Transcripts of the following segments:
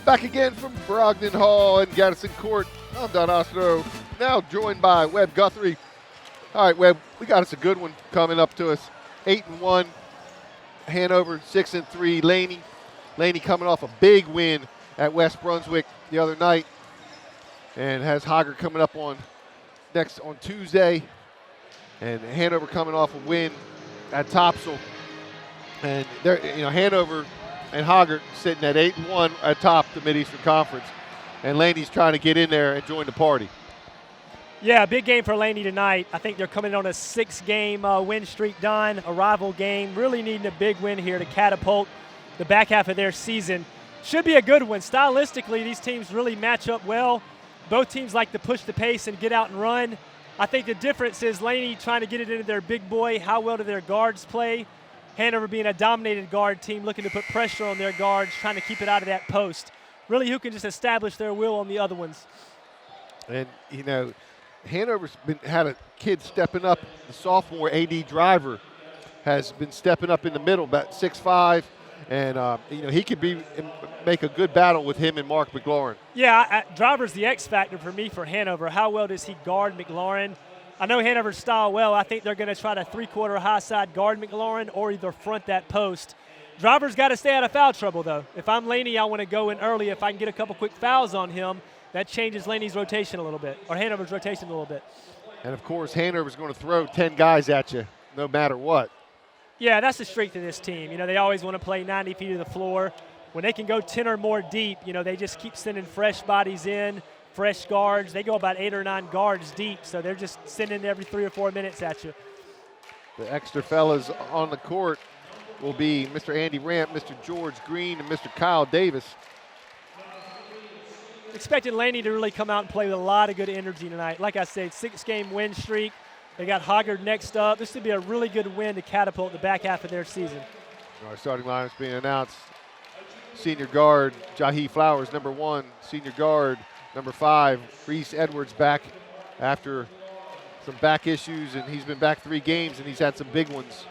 Back again from Brogdon Hall and Gaddison Court. I'm Don Ostro, now joined by Webb Guthrie. All right, Webb, we got us a good one coming up to us. 8-1, Hanover, 6-3, Laney. Laney coming off a big win at West Brunswick the other night, and has Hogger coming up on Tuesday, and Hanover coming off a win at Topsail. And they're, Hanover and Hoggart sitting at 8-1 atop the Mid-Eastern Conference. And Laney's trying to get in there and join the party. Yeah, big game for Laney tonight. I think they're coming on a 6-game win streak done, a rival game. Really needing a big win here to catapult the back half of their season. Should be a good one. Stylistically, these teams really match up well. Both teams like to push the pace and get out and run. I think the difference is Laney trying to get it into their big boy. How well do their guards play? Hanover being a dominated guard team, looking to put pressure on their guards, trying to keep it out of that post. Really, who can just establish their will on the other ones. And, Hanover's had a kid stepping up. The sophomore AD driver has been stepping up in the middle, about 6'5", and, he could make a good battle with him and Mark McLaurin. Yeah, driver's the X factor for me for Hanover. How well does he guard McLaurin? I know Hanover's style well. I think they're going to try to three-quarter high side guard McLaurin or either front that post. Driver's got to stay out of foul trouble, though. If I'm Laney, I want to go in early. If I can get a couple quick fouls on him, that changes Laney's rotation a little bit, or Hanover's rotation a little bit. And, of course, Hanover's going to throw 10 guys at you no matter what. Yeah, that's the strength of this team. They always want to play 90 feet of the floor. When they can go 10 or more deep, they just keep sending fresh bodies in. Fresh guards. They go about 8 or 9 guards deep, so they're just sending every 3 or 4 minutes at you. The extra fellas on the court will be Mr. Andy Ramp, Mr. George Green, and Mr. Kyle Davis. Expecting Laney to really come out and play with a lot of good energy tonight. Like I said, 6-game win streak. They got Hoggard next up. This would be a really good win to catapult the back half of their season. Our starting line is being announced. Senior guard, Jahi Flowers, number 1. Senior guard, number 5, Reese Edwards, back after some back issues, and he's been back 3 games, and he's had some big ones.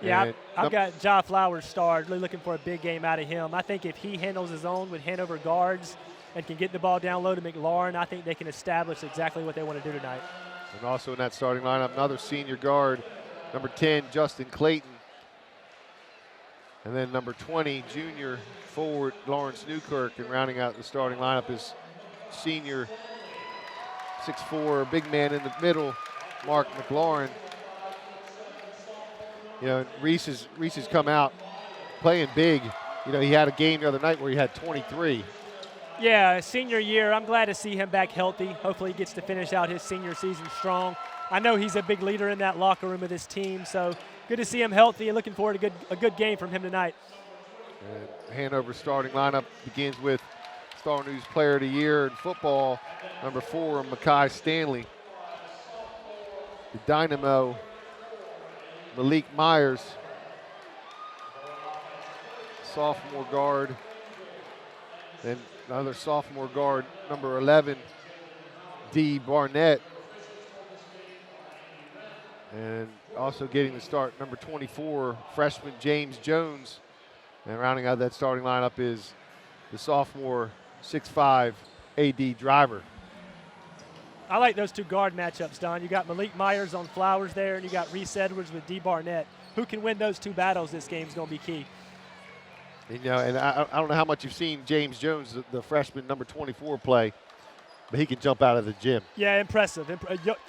Yeah, I've got Ja Flowers starred, really looking for a big game out of him. I think if he handles his own with Hanover guards and can get the ball down low to McLaurin, I think they can establish exactly what they want to do tonight. And also in that starting lineup, another senior guard, number 10, Justin Clayton. And then number 20, junior forward, Lawrence Newkirk. And rounding out the starting lineup is senior 6'4", big man in the middle, Mark McLaurin. Reese has come out playing big. He had a game the other night where he had 23. Yeah, senior year. I'm glad to see him back healthy. Hopefully he gets to finish out his senior season strong. I know he's a big leader in that locker room of this team, so good to see him healthy and looking forward to a good game from him tonight. And Hanover's starting lineup begins with Star News Player of the Year in football, number 4, Mekhi Stanley. The Dynamo, Malik Myers, sophomore guard. Then another sophomore guard, number 11, D. Barnett. And also getting the start, number 24, freshman James Jones. And rounding out that starting lineup is the sophomore 6'5", AD driver. I like those 2 guard matchups, Don. You got Malik Myers on Flowers there, and you got Reese Edwards with D. Barnett. Who can win those 2 battles this game is going to be key. And I don't know how much you've seen James Jones, the freshman, number 24, play, but he can jump out of the gym. Yeah, impressive.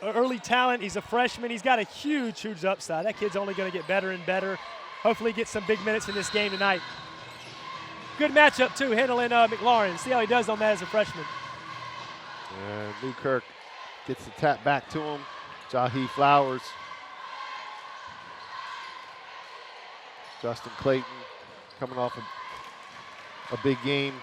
Early talent. He's a freshman. He's got a huge upside. That kid's only going to get better and better. Hopefully get some big minutes in this game tonight. Good matchup, too, handling McLaurin. See how he does on that as a freshman. And Newkirk gets the tap back to him. Jahi Flowers. Justin Clayton coming off a big game.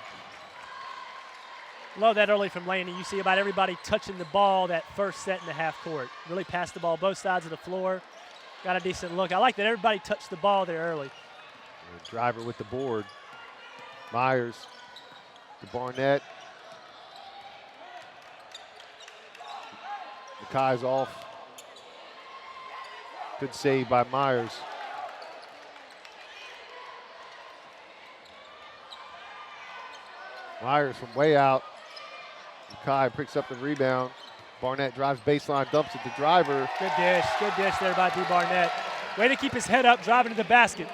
Love that early from Laney. You see about everybody touching the ball that first set in the half court. Really passed the ball both sides of the floor. Got a decent look. I like that everybody touched the ball there early. And driver with the board. Myers to Barnett. Mekhi's off. Good save by Myers. Myers from way out. Mackay picks up the rebound. Barnett drives baseline, dumps at the driver. Good dish there by D. Barnett. Way to keep his head up, driving to the basket.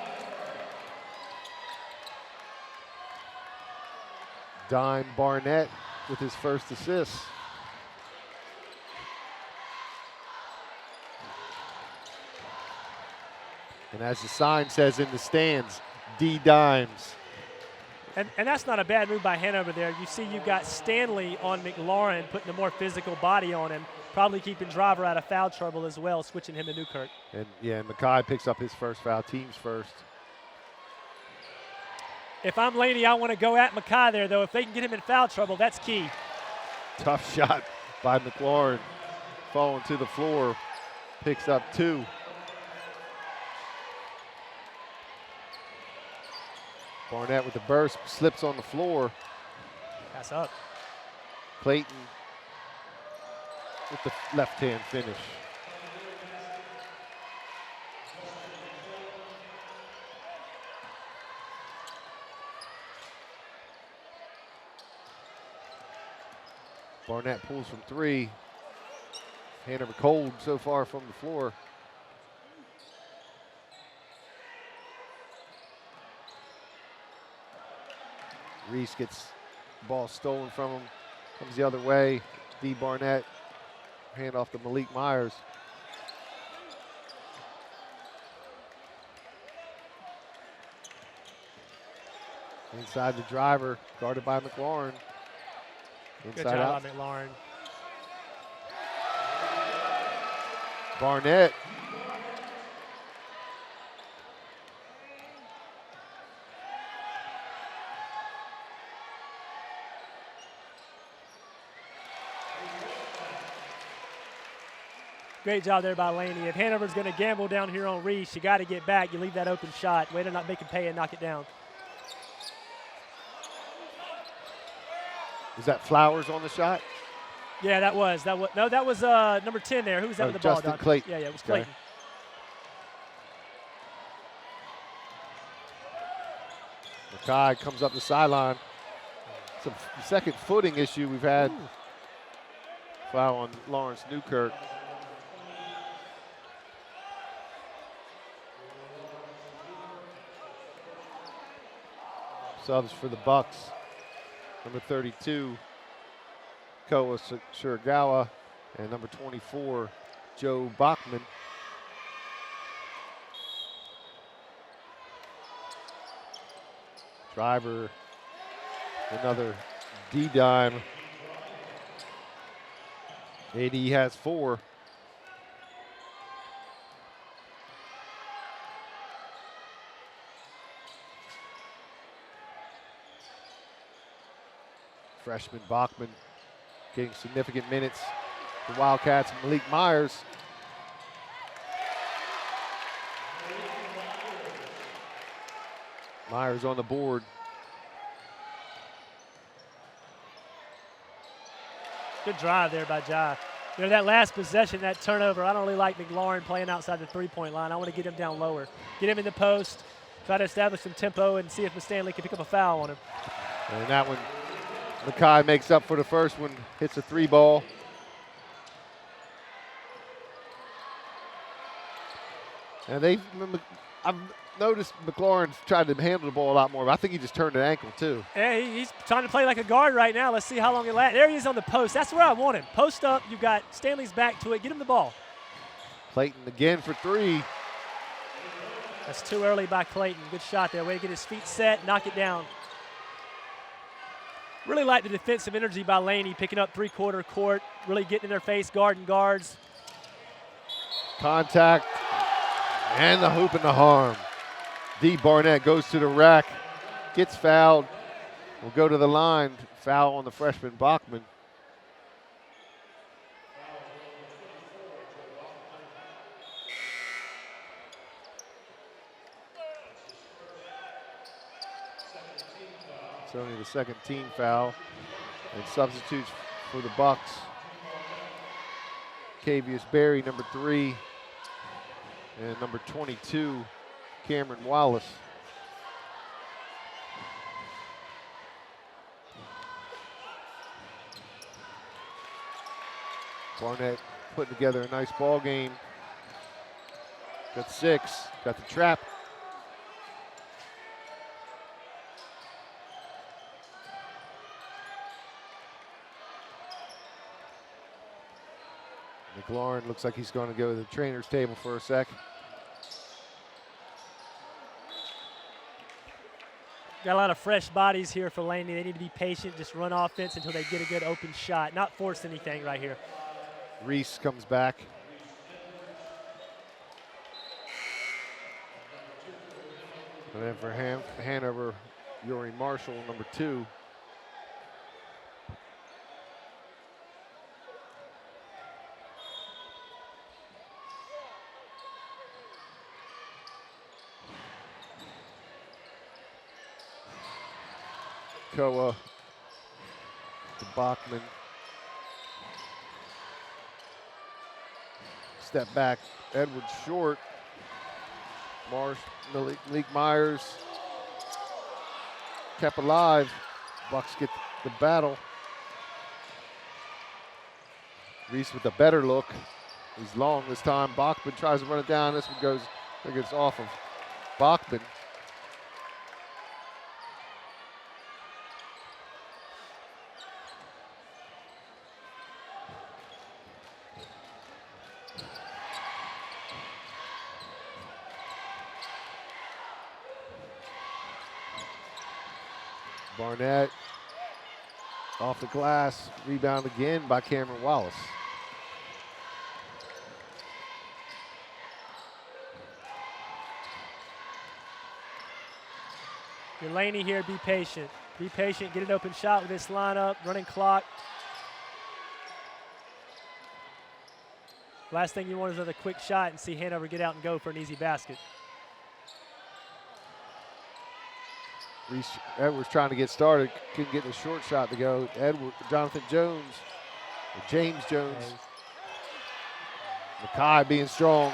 Dime Barnett with his first assist. And as the sign says in the stands, D Dimes. And that's not a bad move by Hanover there. You see you've got Stanley on McLaurin, putting a more physical body on him, probably keeping driver out of foul trouble as well, switching him to Newkirk. And yeah, Mackay picks up his first foul, team's first. If I'm Laney, I want to go at Mackay there, though. If they can get him in foul trouble, that's key. Tough shot by McLaurin, falling to the floor, picks up 2. Barnett with the burst, slips on the floor. Pass up. Clayton with the left-hand finish. Barnett pulls from 3. Hanover cold so far from the floor. Reese gets the ball stolen from him, comes the other way. D. Barnett, hand off to Malik Myers. Inside the driver, guarded by McLaurin. Inside Good job out. by McLaurin. Barnett. Great job there by Laney. If Hanover's going to gamble down here on Reese, you got to get back. You leave that open shot. Way to not make him pay and knock it down. Was that Flowers on the shot? Yeah, that was number 10 there. Who was that with the ball? Justin Clayton. Yeah, it was Okay. Clayton. Mackay comes up the sideline. It's a second footing issue we've had. Foul on Lawrence Newkirk. Subs for the Bucks. Number 32, Koa Shiragawa, and number 24, Joe Bachman. Driver, another D-dime. AD has 4. Freshman Bachman getting significant minutes. The Wildcats, Malik Myers. Myers on the board. Good drive there by Ja. You know, that last possession, that turnover, I don't really like McLaurin playing outside the three-point line. I want to get him down lower. Get him in the post, try to establish some tempo, and see if Stanley can pick up a foul on him. And that one, Mackay makes up for the first one, hits a 3 ball. And I've noticed McLaurin's tried to handle the ball a lot more, but I think he just turned an ankle too. Yeah, he's trying to play like a guard right now. Let's see how long it lasts. There he is on the post. That's where I want him. Post up. You've got Stanley's back to it. Get him the ball. Clayton again for 3. That's too early by Clayton. Good shot there. Way to get his feet set, knock it down. Really like the defensive energy by Laney, picking up three-quarter court, really getting in their face, guarding guards. Contact and the hoop and the harm. D. Barnett goes to the rack, gets fouled, will go to the line. Foul on the freshman Bachman. It's only the second team foul. And substitutes for the Bucks. Cavius Berry, number 3. And number 22, Cameron Wallace. Barnett putting together a nice ball game. Got 6, got the trap. McLaurin looks like he's going to go to the trainer's table for a sec. Got a lot of fresh bodies here for Laney. They need to be patient, just run offense until they get a good open shot, not force anything right here. Reese comes back. And then for Hanover, Yuri Marshall, number 2. Koa to Bachman. Step back, Edwards short. Malik Myers kept alive. Bucks get the battle. Reese with a better look. He's long this time. Bachman tries to run it down. This one goes, I think it's off of Bachman. Barnett off the glass, rebound again by Cameron Wallace. Your Laney here, be patient. Be patient, get an open shot with this lineup, running clock. Last thing you want is another quick shot and see Hanover get out and go for an easy basket. Reese Edwards trying to get started, couldn't get the short shot to go. Jonathan Jones, or James Jones. Mackay being strong.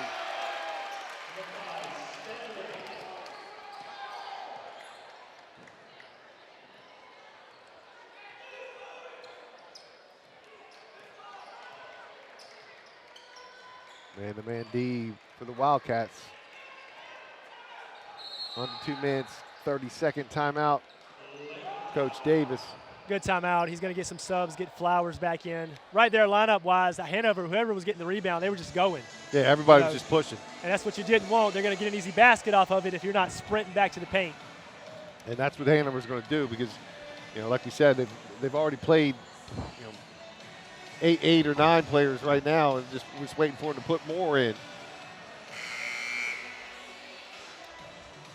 Man-to-man D for the Wildcats. Under 2 minutes. 30-second timeout. Coach Davis. Good timeout. He's going to get some subs, get Flowers back in. Right there, lineup-wise, Hanover, whoever was getting the rebound, they were just going. Yeah, everybody was just pushing. And that's what you didn't want. They're going to get an easy basket off of it if you're not sprinting back to the paint. And that's what Hanover's going to do because, like you said, they've already played, 8 or 9 players right now, and just waiting for them to put more in.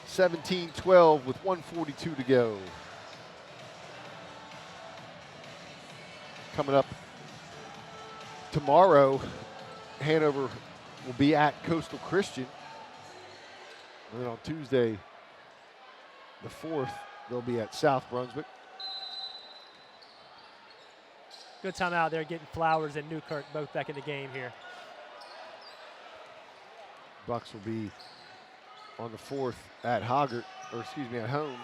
17-12 with 1:42 to go. Coming up tomorrow, Hanover will be at Coastal Christian. And then on Tuesday, the 4th, they'll be at South Brunswick. Good timeout there, getting Flowers and Newkirk both back in the game here. Bucks will be on the 4th at Hoggart, at home.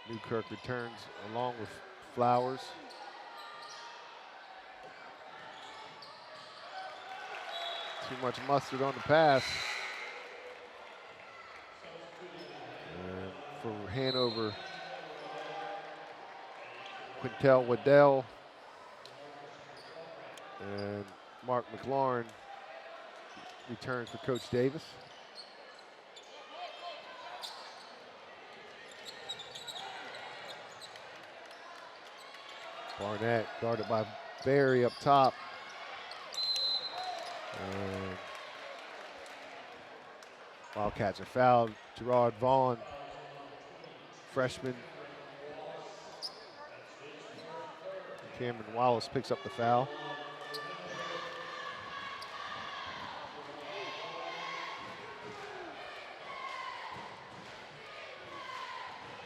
Newkirk returns along with Flowers. Too much mustard on the pass. And for Hanover, Quintel Waddell and Mark McLaurin returns for Coach Davis. Barnett guarded by Barry up top. And Wildcats are fouled. Gerard Vaughn, freshman. Cameron Wallace picks up the foul.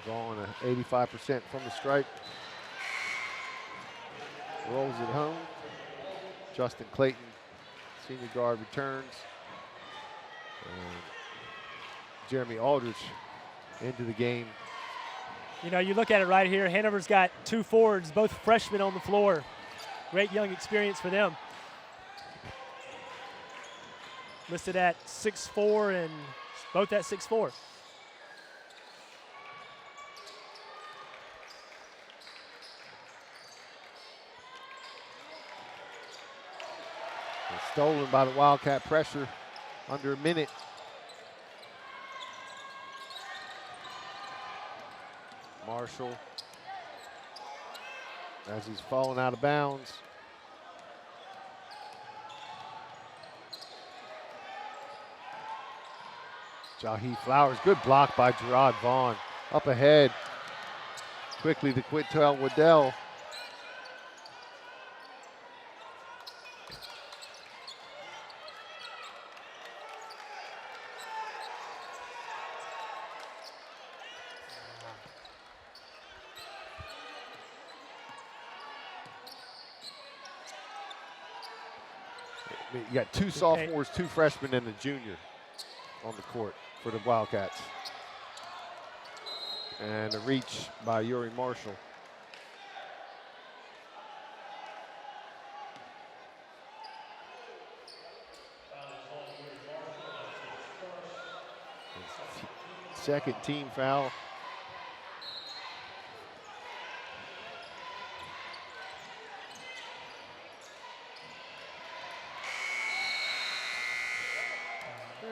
Vaughn 85% from the stripe. Rolls it home. Justin Clayton, senior guard, returns. And Jeremy Aldrich into the game You know, you look at it right here, Hanover's got 2 forwards, both freshmen on the floor. Great young experience for them. Listed at 6'4" and both at 6'4". Stolen by the Wildcat pressure under a minute. Marshall, as he's falling out of bounds. Jahi Flowers, good block by Gerard Vaughn. Up ahead, quickly to Quintel Waddell. You got 2 sophomores, 2 freshmen, and a junior on the court for the Wildcats. And a reach by Uri Marshall. Second team foul.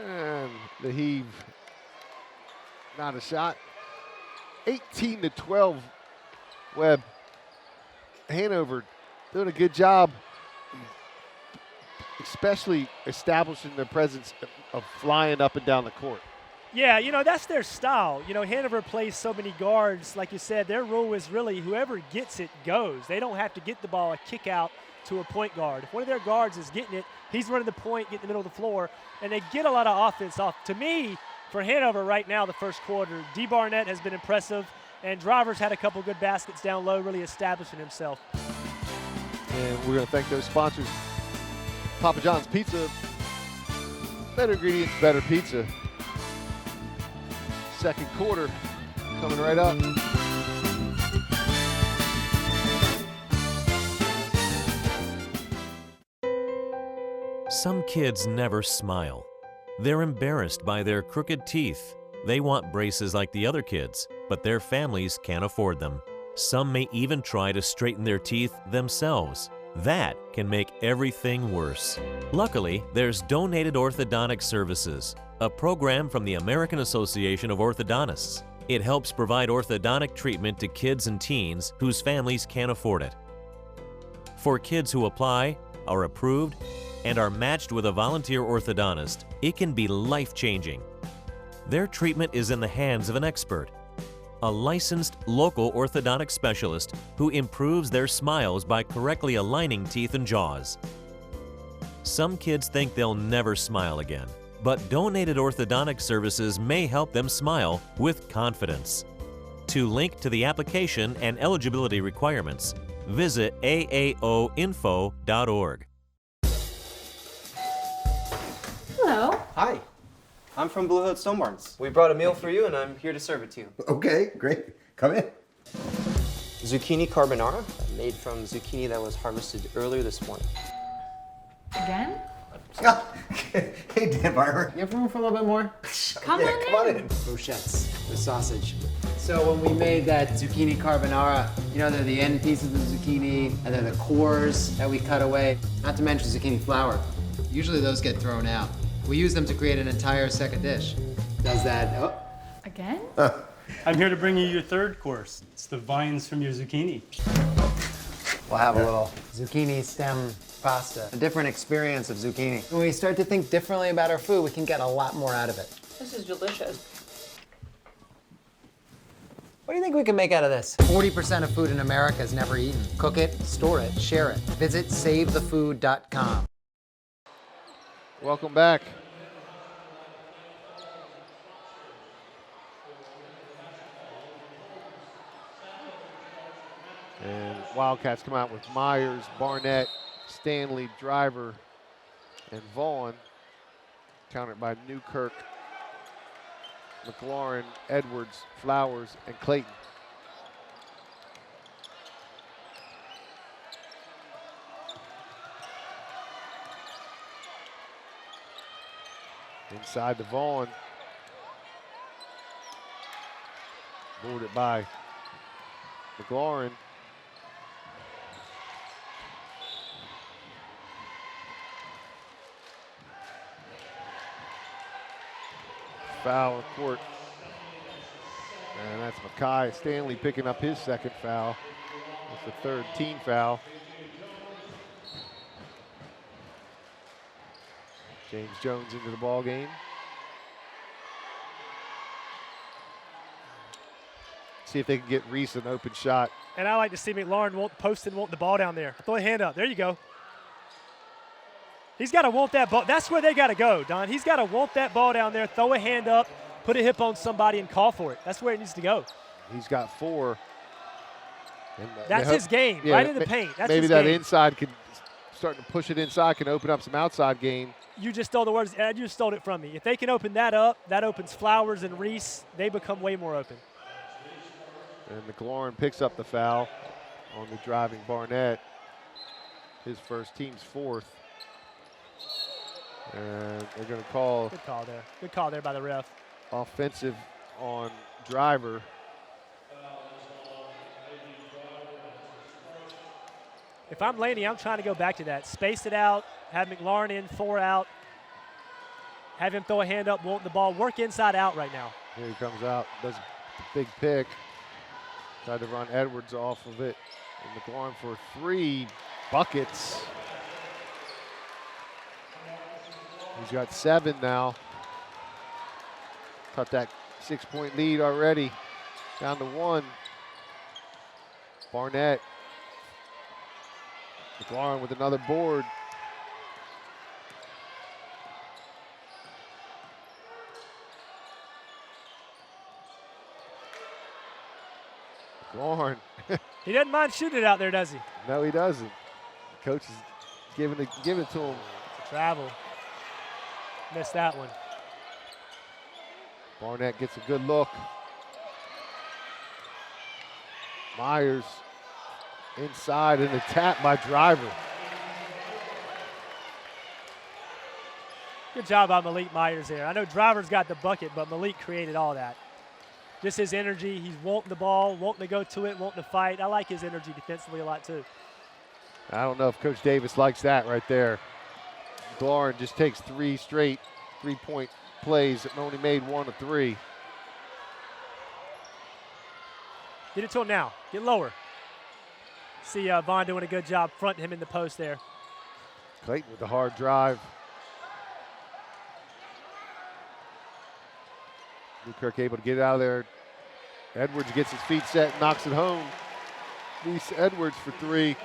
And the heave, not a shot. 18-12, Webb. Hanover doing a good job, especially establishing their presence of flying up and down the court. Yeah, you know, that's their style. You know, Hanover plays so many guards. Like you said, their rule is really whoever gets it goes. They don't have to get the ball a kick out to a point guard. If one of their guards is getting it, he's running the point, getting in the middle of the floor, and they get a lot of offense off. To me, for Hanover right now, the first quarter, D. Barnett has been impressive, and Driver's had a couple good baskets down low, really establishing himself. And we're going to thank those sponsors. Papa John's Pizza, better ingredients, better pizza. Second quarter coming right up. Some kids never smile. They're embarrassed by their crooked teeth. They want braces like the other kids, but their families can't afford them. Some may even try to straighten their teeth themselves. That can make everything worse. Luckily, there's Donated Orthodontic Services, a program from the American Association of Orthodontists. It helps provide orthodontic treatment to kids and teens whose families can't afford it. For kids who apply, are approved, and are matched with a volunteer orthodontist, it can be life-changing. Their treatment is in the hands of an expert, a licensed local orthodontic specialist who improves their smiles by correctly aligning teeth and jaws. Some kids think they'll never smile again, but Donated Orthodontic Services may help them smile with confidence. To link to the application and eligibility requirements, visit aaoinfo.org. Hello. Hi, I'm from Blue Hood Stone Barns. We brought a meal for you and I'm here to serve it to you. Okay, great. Come in. Zucchini carbonara, made from zucchini that was harvested earlier this morning. Again? Hey, Dan Barber. You have room for a little bit more? Come on in. Brochettes with sausage. So when we made that zucchini carbonara, you know, they're the end pieces of the zucchini, and they're the cores that we cut away. Not to mention zucchini flour. Usually those get thrown out. We use them to create an entire second dish. Does that, Again? I'm here to bring you your third course. It's the vines from your zucchini. We'll have a little zucchini stem pasta. A different experience of zucchini. When we start to think differently about our food, we can get a lot more out of it. This is delicious. What do you think we can make out of this? 40% of food in America is never eaten. Cook it, store it, share it. Visit SaveTheFood.com. Welcome back. And Wildcats come out with Myers, Barnett, Stanley, Driver, and Vaughn. Countered by Newkirk, McLaurin, Edwards, Flowers, and Clayton. Inside to Vaughn. Boarded by McLaurin. Foul on court. And that's Makai Stanley picking up his second foul. That's the third team foul. James Jones into the ball game. See if they can get Reese an open shot. And I like to see McLaurin want the ball down there. Throw a hand up. There you go. He's got to want that ball. That's where they got to go, Don. He's got to want that ball down there, throw a hand up, put a hip on somebody, and call for it. That's where it needs to go. He's got 4. And that's his game, right in the paint. That's maybe his that game. inside could starting to push it inside can open up some outside game. You just stole the words. Ed, you stole it from me. If they can open that up, that opens Flowers and Reese. They become way more open. And McLaurin picks up the foul on the driving Barnett. His first, team's 4th. And they're going to call. Good call there. Good call there by the ref. Offensive on driver. If I'm Laney, I'm trying to go back to that. Space it out, have McLaurin in, 4 out. Have him throw a hand up, want the ball. Work inside out right now. Here he comes out, does a big pick. Tried to run Edwards off of it. And McLaurin for 3 buckets. He's got 7 now. Cut that 6-point lead already. Down to 1. Barnett. McLaurin with another board. McLaurin. He doesn't mind shooting it out there, does he? No, he doesn't. Coach is giving it to him. It's a travel. Missed that one. Barnett gets a good look. Myers inside and a tap by driver. Good job by Malik Myers there. I know driver's got the bucket, but Malik created all that. Just his energy. He's wanting the ball, wanting to go to it, wanting to fight. I like his energy defensively a lot too. I don't know if Coach Davis likes that right there. McLaurin just takes 3 straight 3-point plays and only made 1 of 3. Get it to him now. Get lower. See Vaughn doing a good job fronting him in the post there. Clayton with the hard drive. Newkirk able to get it out of there. Edwards gets his feet set and knocks it home. Reese Edwards for 3.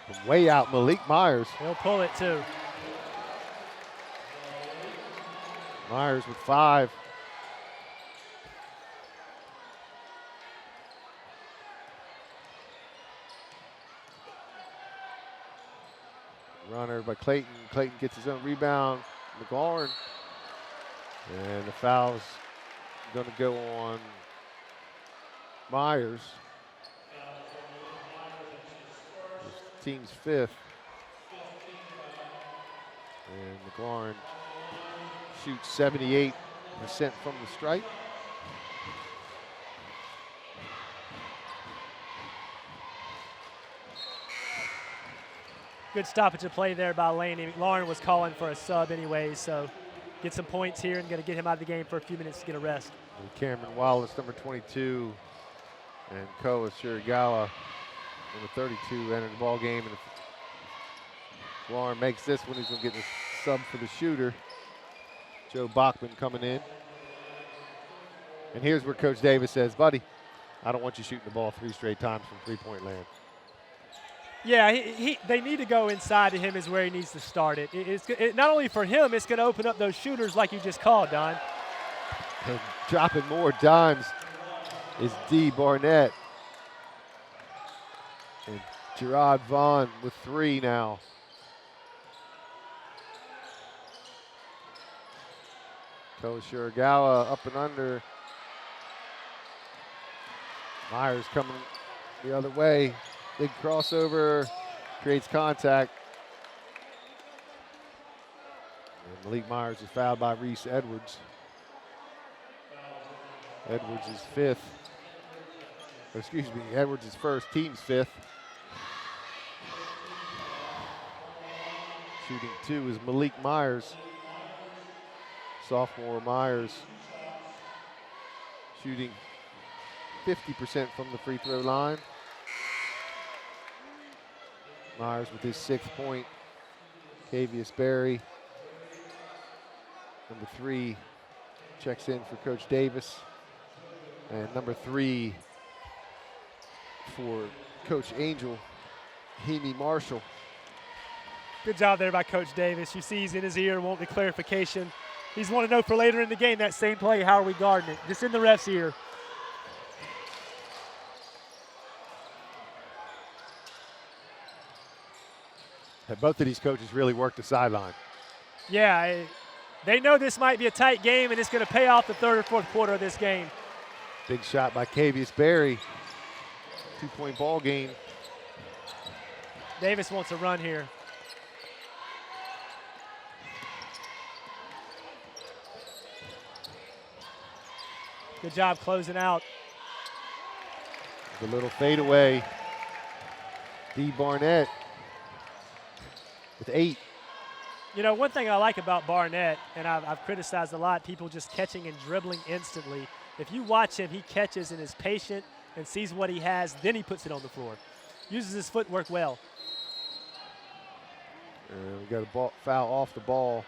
From way out, Malik Myers. He'll pull it too. Myers with 5. Runner by Clayton. Clayton gets his own rebound. McLaurin. And the foul's going to go on Myers. His team's 5th. And McLaurin shoots 78% from the stripe. Good stoppage of play there by Laney. McLaurin was calling for a sub anyway, so get some points here and going to get him out of the game for a few minutes to get a rest. And Cameron Wallace, number 22, and Koa Shirigawa, number 32, entered the ball game. And if McLaurin makes this one, he's going to get a sub for the shooter. Joe Bachman coming in. And here's where Coach Davis says, buddy, I don't want you shooting the ball 3 straight times from 3-point land. Yeah, they need to go inside to him is where he needs to start it. It's not only for him, it's going to open up those shooters like you just called, Don. And dropping more dimes is D. Barnett. And Gerard Vaughn with 3 now. Ko Shirigawa up and under. Myers coming the other way. Big crossover, creates contact. And Malik Myers is fouled by Reese Edwards. Edwards is fifth. Excuse me, Edwards is first, team's fifth. Shooting 2 is Malik Myers. Sophomore Myers shooting 50% from the free throw line. Myers with his 6th point. Cavius Berry, number 3, checks in for Coach Davis. And number 3 for Coach Angel, Hemi Marshall. Good job there by Coach Davis. You see he's in his ear wanting the clarification. He's wanting to know for later in the game, that same play, how are we guarding it? Just in the ref's ear. Both of these coaches really worked the sideline. Yeah, they know this might be a tight game, and it's going to pay off the third or fourth quarter of this game. Big shot by Cavius Berry. 2-point ball game. Davis wants a run here. Good job closing out. The little fadeaway. D. Barnett with 8. You know, one thing I like about Barnett, and I've criticized a lot, people just catching and dribbling instantly. If you watch him, he catches and is patient and sees what he has, then he puts it on the floor. Uses his footwork well. And we got a foul off the ball.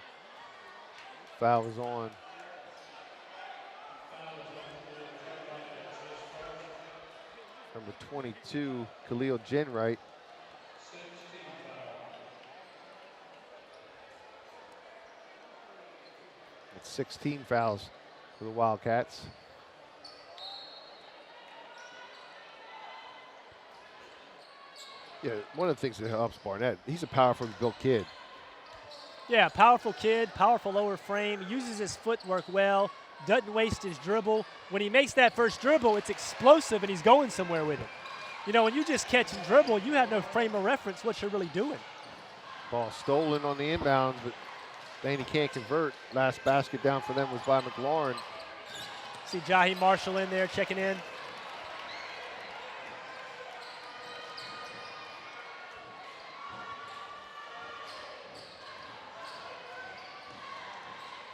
Foul is on. Number 22, Khalil Jenwright. That's 16 fouls for the Wildcats. Yeah, one of the things that helps Barnett, he's a powerfully built kid. Yeah, powerful kid, powerful lower frame, uses his footwork well, doesn't waste his dribble. When he makes that first dribble, it's explosive and he's going somewhere with it. You know, when you just catch and dribble, you have no frame of reference what you're really doing. Ball stolen on the inbound, but Laney can't convert. Last basket down for them was by McLaurin. See Jahi Marshall in there checking in.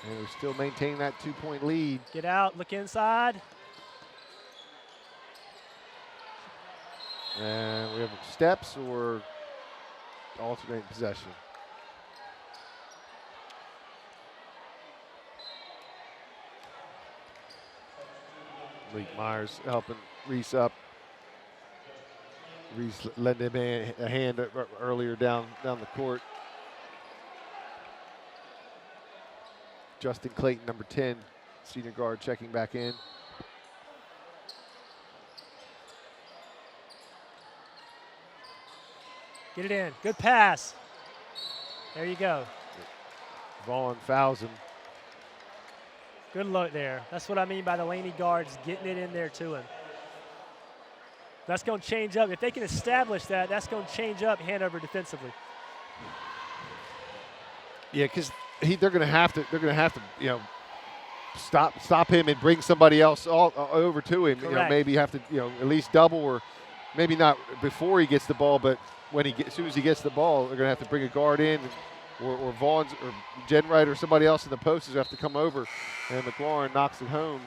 And we still maintain that 2-point lead. Get out, look inside. And we have steps or alternating possession. Malik Myers helping Reese up. Reese lending him a hand earlier down the court. Justin Clayton, number 10, senior guard, checking back in. Get it in. Good pass. There you go. Vaughn fouls him. Good look there. That's what I mean by the Laney guards getting it in there to him. That's going to change up. If they can establish that, that's going to change up Hanover defensively. Yeah, because they're going to have to, you know, stop him and bring somebody else over to him. Correct. You know, maybe have to, you know, at least double, or maybe not before he gets the ball, but when as soon as he gets the ball, they're going to have to bring a guard in, or Vaughn's or Jenwright or somebody else in the post is have to come over, and McLaurin knocks it home.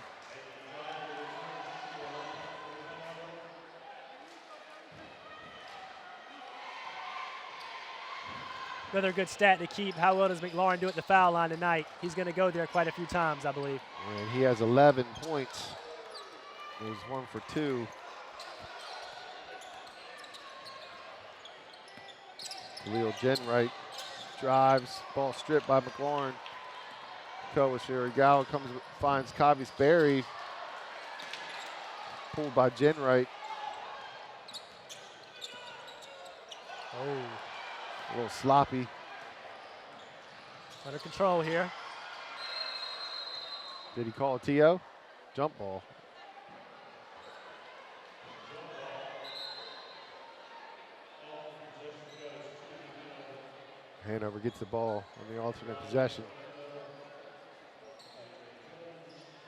Another good stat to keep. How well does McLaurin do at the foul line tonight? He's going to go there quite a few times, I believe. And he has 11 points. He's 1 for 2. Khalil Jenwright drives, ball stripped by McLaurin. Kawashirigawa finds Cavius Berry. Pulled by Jenwright. Oh. A little sloppy. Under control here. Did he call a TO? Jump ball. Hanover gets the ball on the alternate possession.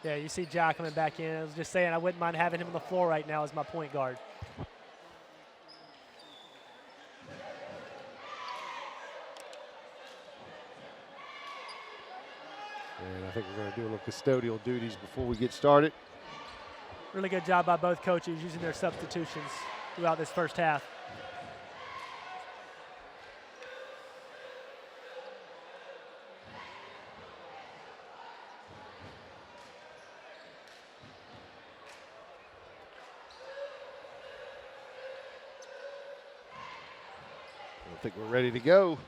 Yeah, you see Ja coming back in. I was just saying I wouldn't mind having him on the floor right now as my point guard. And I think we're going to do a little custodial duties before we get started. Really good job by both coaches using their substitutions throughout this first half. I think we're ready to go.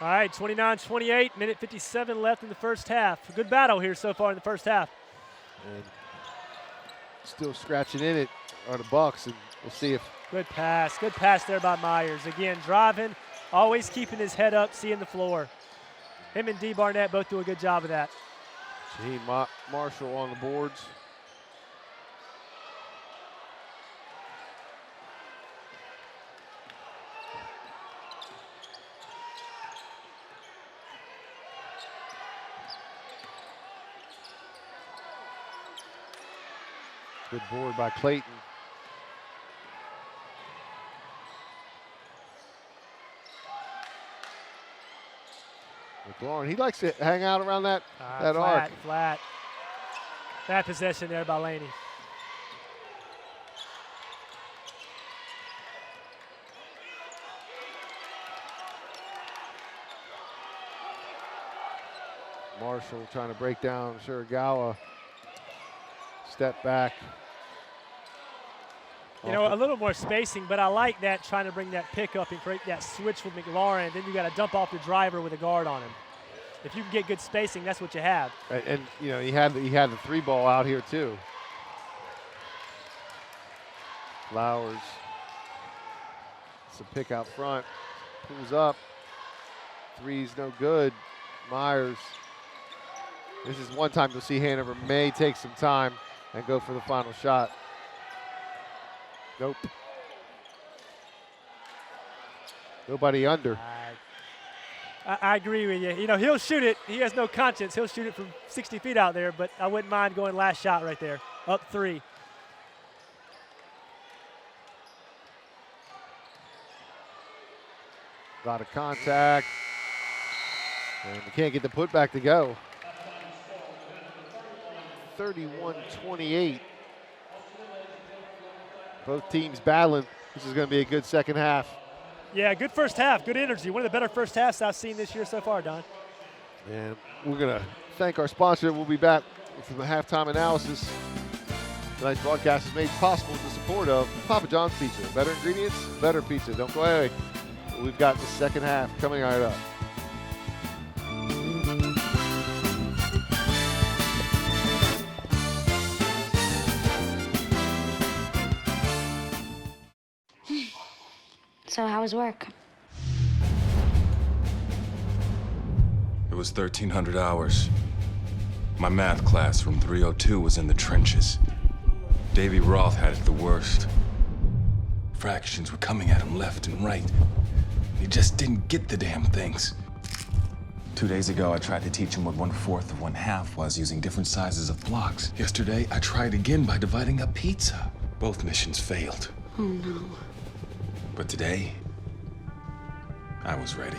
All right, 29-28, minute 57 left in the first half. A good battle here so far in the first half. And still scratching in it are the Bucks, and we'll see if. Good pass there by Myers. Again, driving, always keeping his head up, seeing the floor. Him and D. Barnett both do a good job of that. Shaheem Marshall on the boards. Good board by Clayton. McLaurin, he likes to hang out around that arc. Flat. Bad possession there by Laney. Marshall trying to break down Shiragawa. Step back. You know, a little more spacing, but I like that, trying to bring that pick up and create that switch with McLaurin. Then you got to dump off the driver with a guard on him. If you can get good spacing, that's what you have. And you know, he had the three ball out here too. Flowers. It's a pick out front. Pulls up. Three's no good. Myers. This is one time you'll see Hanover may take some time and go for the final shot. Nope. Nobody under. I agree with you. You know, he'll shoot it. He has no conscience. He'll shoot it from 60 feet out there, but I wouldn't mind going last shot right there. Up 3. A lot of contact. And we can't get the putback to go. 31-28. Both teams battling. This is going to be a good second half. Yeah, good first half, good energy. One of the better first halves I've seen this year so far, Don. And we're going to thank our sponsor. We'll be back for the halftime analysis. Tonight's broadcast is made possible with the support of Papa John's Pizza. Better ingredients, better pizza. Don't go away. We've got the second half coming right up. So how was work? It was 1,300 hours. My math class from 302 was in the trenches. Davy Roth had it the worst. Fractions were coming at him left and right. He just didn't get the damn things. 2 days ago, I tried to teach him what 1/4 of 1/2 was using different sizes of blocks. Yesterday, I tried again by dividing up pizza. Both missions failed. Oh no. But today, I was ready.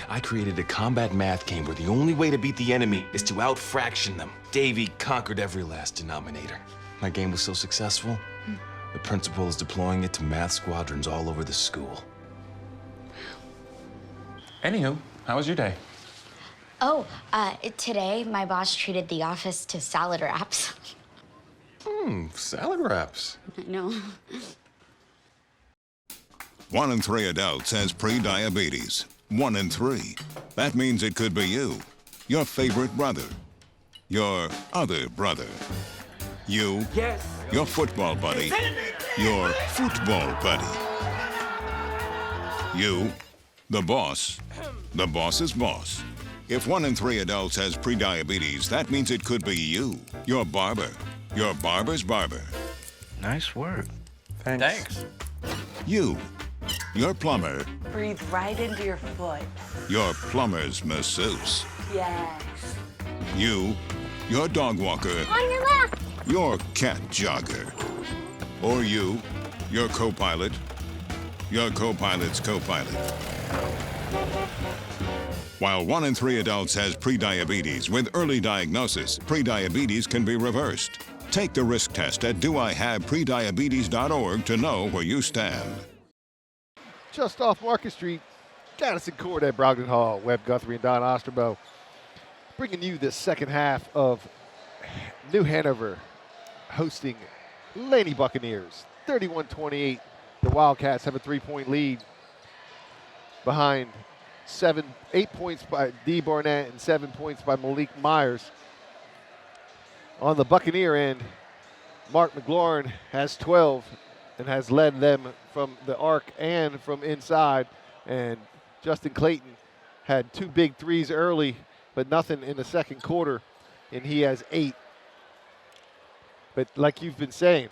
I created a combat math game where the only way to beat the enemy is to out-fraction them. Davy conquered every last denominator. My game was so successful, the principal is deploying it to math squadrons all over the school. Anywho, how was your day? Oh, today my boss treated the office to salad wraps. Salad wraps. I know. 1 in 3 adults has pre-diabetes. 1 in 3. That means it could be you, your favorite brother, your other brother, you, yes, your football buddy, your football buddy, you, the boss's boss. If 1 in 3 adults has pre-diabetes, that means it could be you, your barber, your barber's barber. Nice work. Thanks. You, your plumber, Breathe right into your foot. your plumber's masseuse. Yes. You, your dog walker, On your left. your cat jogger. Or you, your co-pilot, your co-pilot's co-pilot. While 1 in 3 adults has prediabetes, with early diagnosis, prediabetes can be reversed. Take the risk test at doihaveprediabetes.org to know where you stand. Just off Market Street, Gaddison Court at Brogdon Hall. Webb Guthrie and Don Osterbo bringing you the second half of New Hanover hosting Laney Buccaneers. 31-28. The Wildcats have a 3-point lead behind 8 points by D. Barnett and 7 points by Malik Myers. On the Buccaneer end, Mark McLaurin has 12 and has led them from the arc and from inside. And Justin Clayton had 2 big threes early, but nothing in the second quarter, and he has 8. But like you've been saying,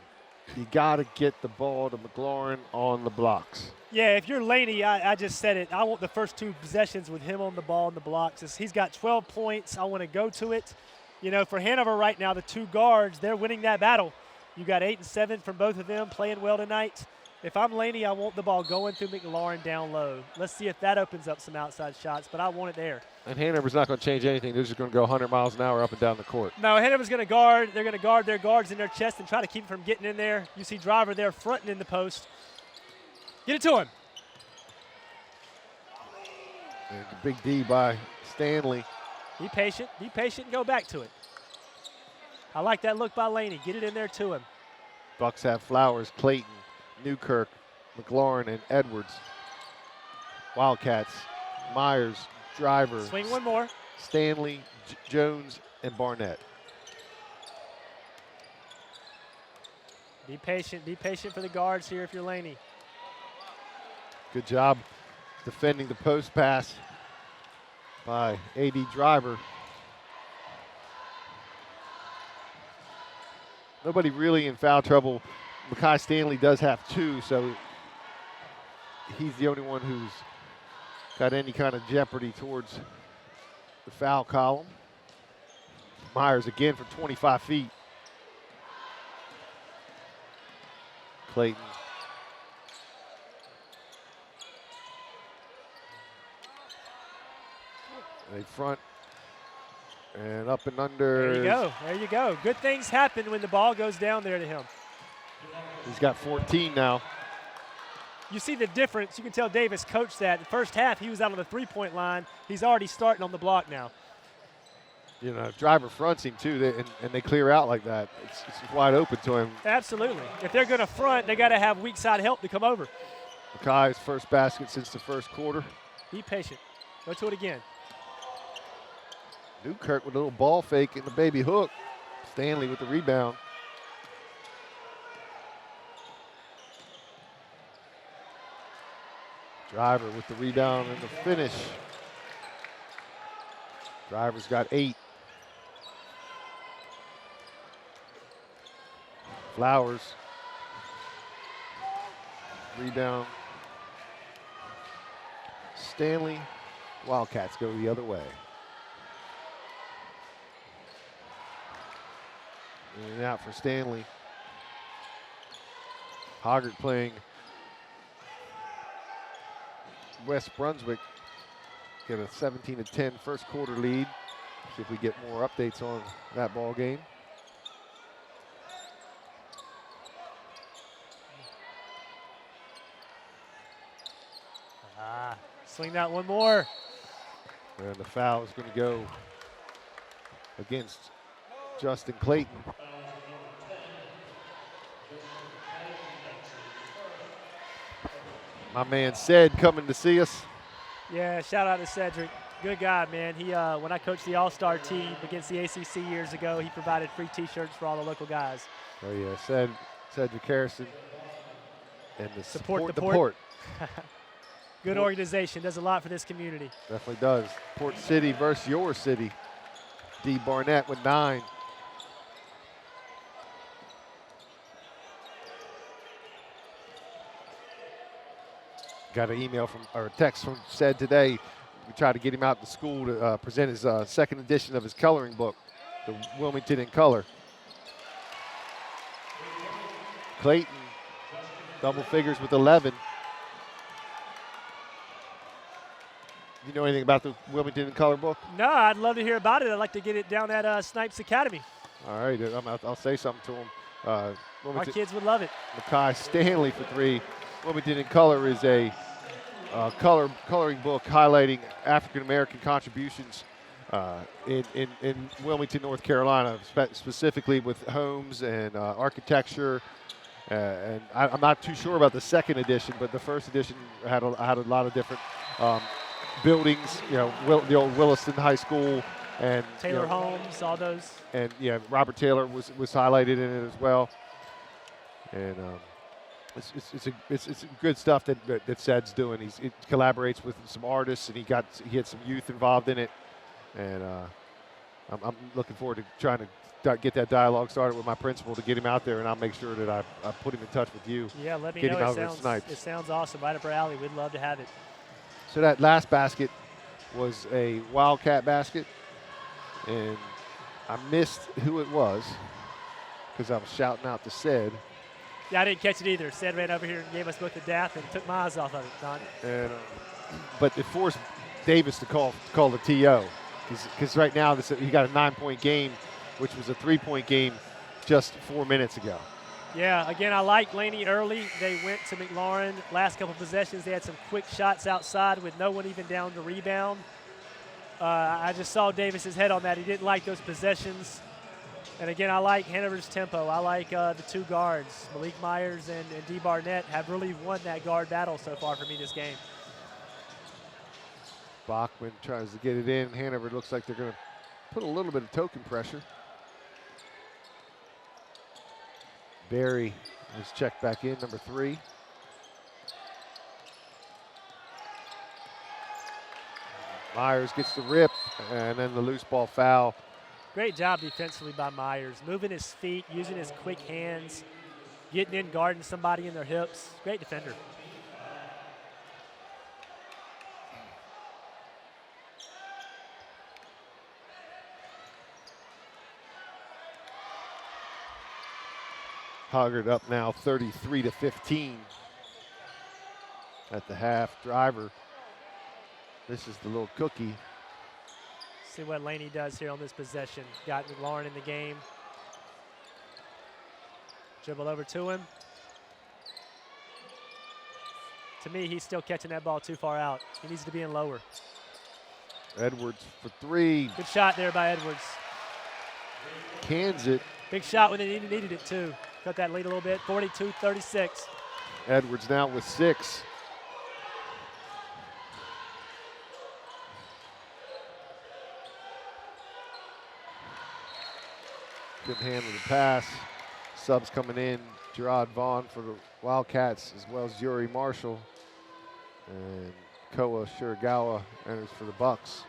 you got to get the ball to McLaurin on the blocks. Yeah, if you're Laney, I just said it. I want the first 2 possessions with him on the ball and the blocks. He's got 12 points. I want to go to it. You know, for Hanover right now, the 2 guards, they're winning that battle. You got 8 and 7 from both of them playing well tonight. If I'm Laney, I want the ball going through McLaurin down low. Let's see if that opens up some outside shots, but I want it there. And Hanover's not going to change anything. They're just going to go 100 miles an hour up and down the court. No, Hanover's going to guard. They're going to guard their guards in their chest and try to keep them from getting in there. You see Driver there fronting in the post. Get it to him. And the big D by Stanley. Be patient, and go back to it. I like that look by Laney. Get it in there to him. Bucks have Flowers, Clayton, Newkirk, McLaurin, and Edwards. Wildcats, Myers, Driver. Swing one more. Stanley, Jones, and Barnett. Be patient for the guards here if you're Laney. Good job defending the post pass by A.D. Driver. Nobody really in foul trouble. Makai Stanley does have 2, so he's the only one who's got any kind of jeopardy towards the foul column. Myers again for 25 feet. Clayton. They front and up and under. There you go. Good things happen when the ball goes down there to him. He's got 14 now. You see the difference. You can tell Davis coached that. The first half, he was out on the three-point line. He's already starting on the block now. You know, Driver fronts him too, and they clear out like that. It's wide open to him. Absolutely. If they're going to front, they got to have weak side help to come over. Makai's first basket since the first quarter. Be patient. Go to it again. Newkirk with a little ball fake and the baby hook. Stanley with the rebound. Driver with the rebound and the finish. Driver's got 8. Flowers. Rebound. Stanley. Wildcats go the other way. In and out for Stanley. Hoggart playing West Brunswick. Get a 17-10 first quarter lead. See if we get more updates on that ball game. Swing that one more. And the foul is going to go against Justin Clayton. My man Ced coming to see us. Yeah, shout out to Cedric. Good guy, man. He when I coached the All-Star team against the ACC years ago, he provided free T-shirts for all the local guys. Oh yeah, Cedric Harrison and the Support the Port. Good organization, does a lot for this community. Definitely does. Port City versus your city. D. Barnett with 9. Got an email from or a text from said today. We tried to get him out to school to present his second edition of his coloring book, the Wilmington in Color. Clayton, double figures with 11. You know anything about the Wilmington in Color book? No, I'd love to hear about it. I'd like to get it down at Snipes Academy. All right, I'll say something to him. Our kids would love it. Makai Stanley for 3. Wilmington in Color is a coloring book highlighting African-American contributions in Wilmington, North Carolina, specifically with homes and architecture. And I'm not too sure about the second edition, but the first edition had a lot of different buildings. You know, the old Williston High School and Taylor Holmes, all those. And yeah, Robert Taylor was highlighted in it as well. And it's good stuff that Sed's doing. He collaborates with some artists, and he had some youth involved in it. And I'm looking forward to trying to get that dialogue started with my principal to get him out there, and I'll make sure that I put him in touch with you. Yeah, let me get know. Him out It sounds awesome. Right up our alley. We'd love to have it. So that last basket was a Wildcat basket, and I missed who it was because I was shouting out to Sed. Yeah, I didn't catch it either. Sed ran over here and gave us both the death and took my eyes off of it, Don. And, but it forced Davis to call the TO because right now he got a 9-point game, which was a 3-point game just 4 minutes ago. Yeah, again, I like Laney early. They went to McLaurin. Last couple possessions, they had some quick shots outside with no one even down to rebound. I just saw Davis's head on that. He didn't like those possessions. And again, I like Hanover's tempo. I like the two guards. Malik Myers and D. Barnett have really won that guard battle so far for me this game. Bachman tries to get it in. Hanover looks like they're going to put a little bit of token pressure. Barry is checked back in, number 3. Myers gets the rip, and then the loose ball foul. Great job defensively by Myers, moving his feet, using his quick hands, getting in, guarding somebody in their hips. Great defender. Hoggard up now 33-15 at the half. Driver, this is the little cookie. See what Laney does here on this possession. Got McLaurin in the game. Dribble over to him. To me, he's still catching that ball too far out. He needs to be in lower. Edwards for 3. Good shot there by Edwards. Cans it. Big shot when they needed it too. Cut that lead a little bit, 42-36. Edwards now with 6. Couldn't handle the pass. Subs coming in. Gerard Vaughn for the Wildcats, as well as Yuri Marshall. And Koa Shiragawa enters for the Bucks.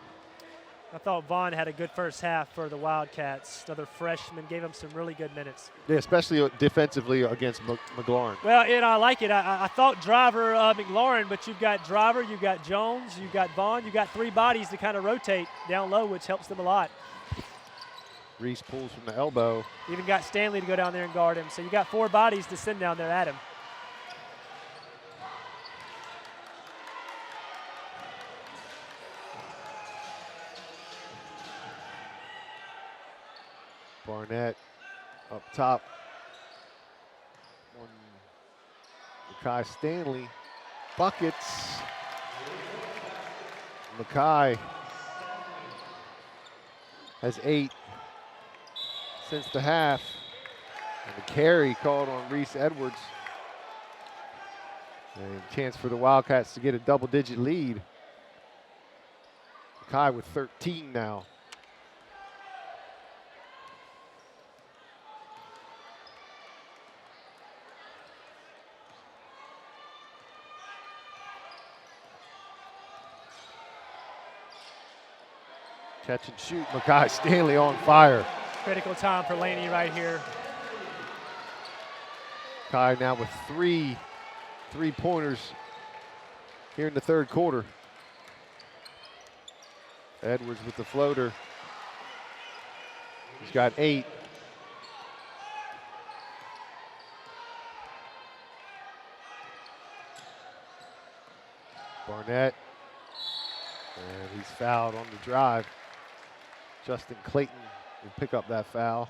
I thought Vaughn had a good first half for the Wildcats. Another freshman, gave him some really good minutes. Yeah, especially defensively against McLaurin. Well, I like it. I thought Driver, McLaurin, but you've got Driver, you've got Jones, you've got Vaughn, you've got 3 bodies to kind of rotate down low, which helps them a lot. Reese pulls from the elbow. Even got Stanley to go down there and guard him. So you got 4 bodies to send down there at him. Barnett up top. Makai Stanley. Buckets. Makai has 8 since the half. And the carry called on Reese Edwards. And a chance for the Wildcats to get a double-digit lead. Makai with 13 now. Catch and shoot. Makai Stanley on fire. Critical time for Laney right here. Kai now with 3 3-pointers here in the third quarter. Edwards with the floater. He's got 8. Barnett. And he's fouled on the drive. Justin Clayton will pick up that foul.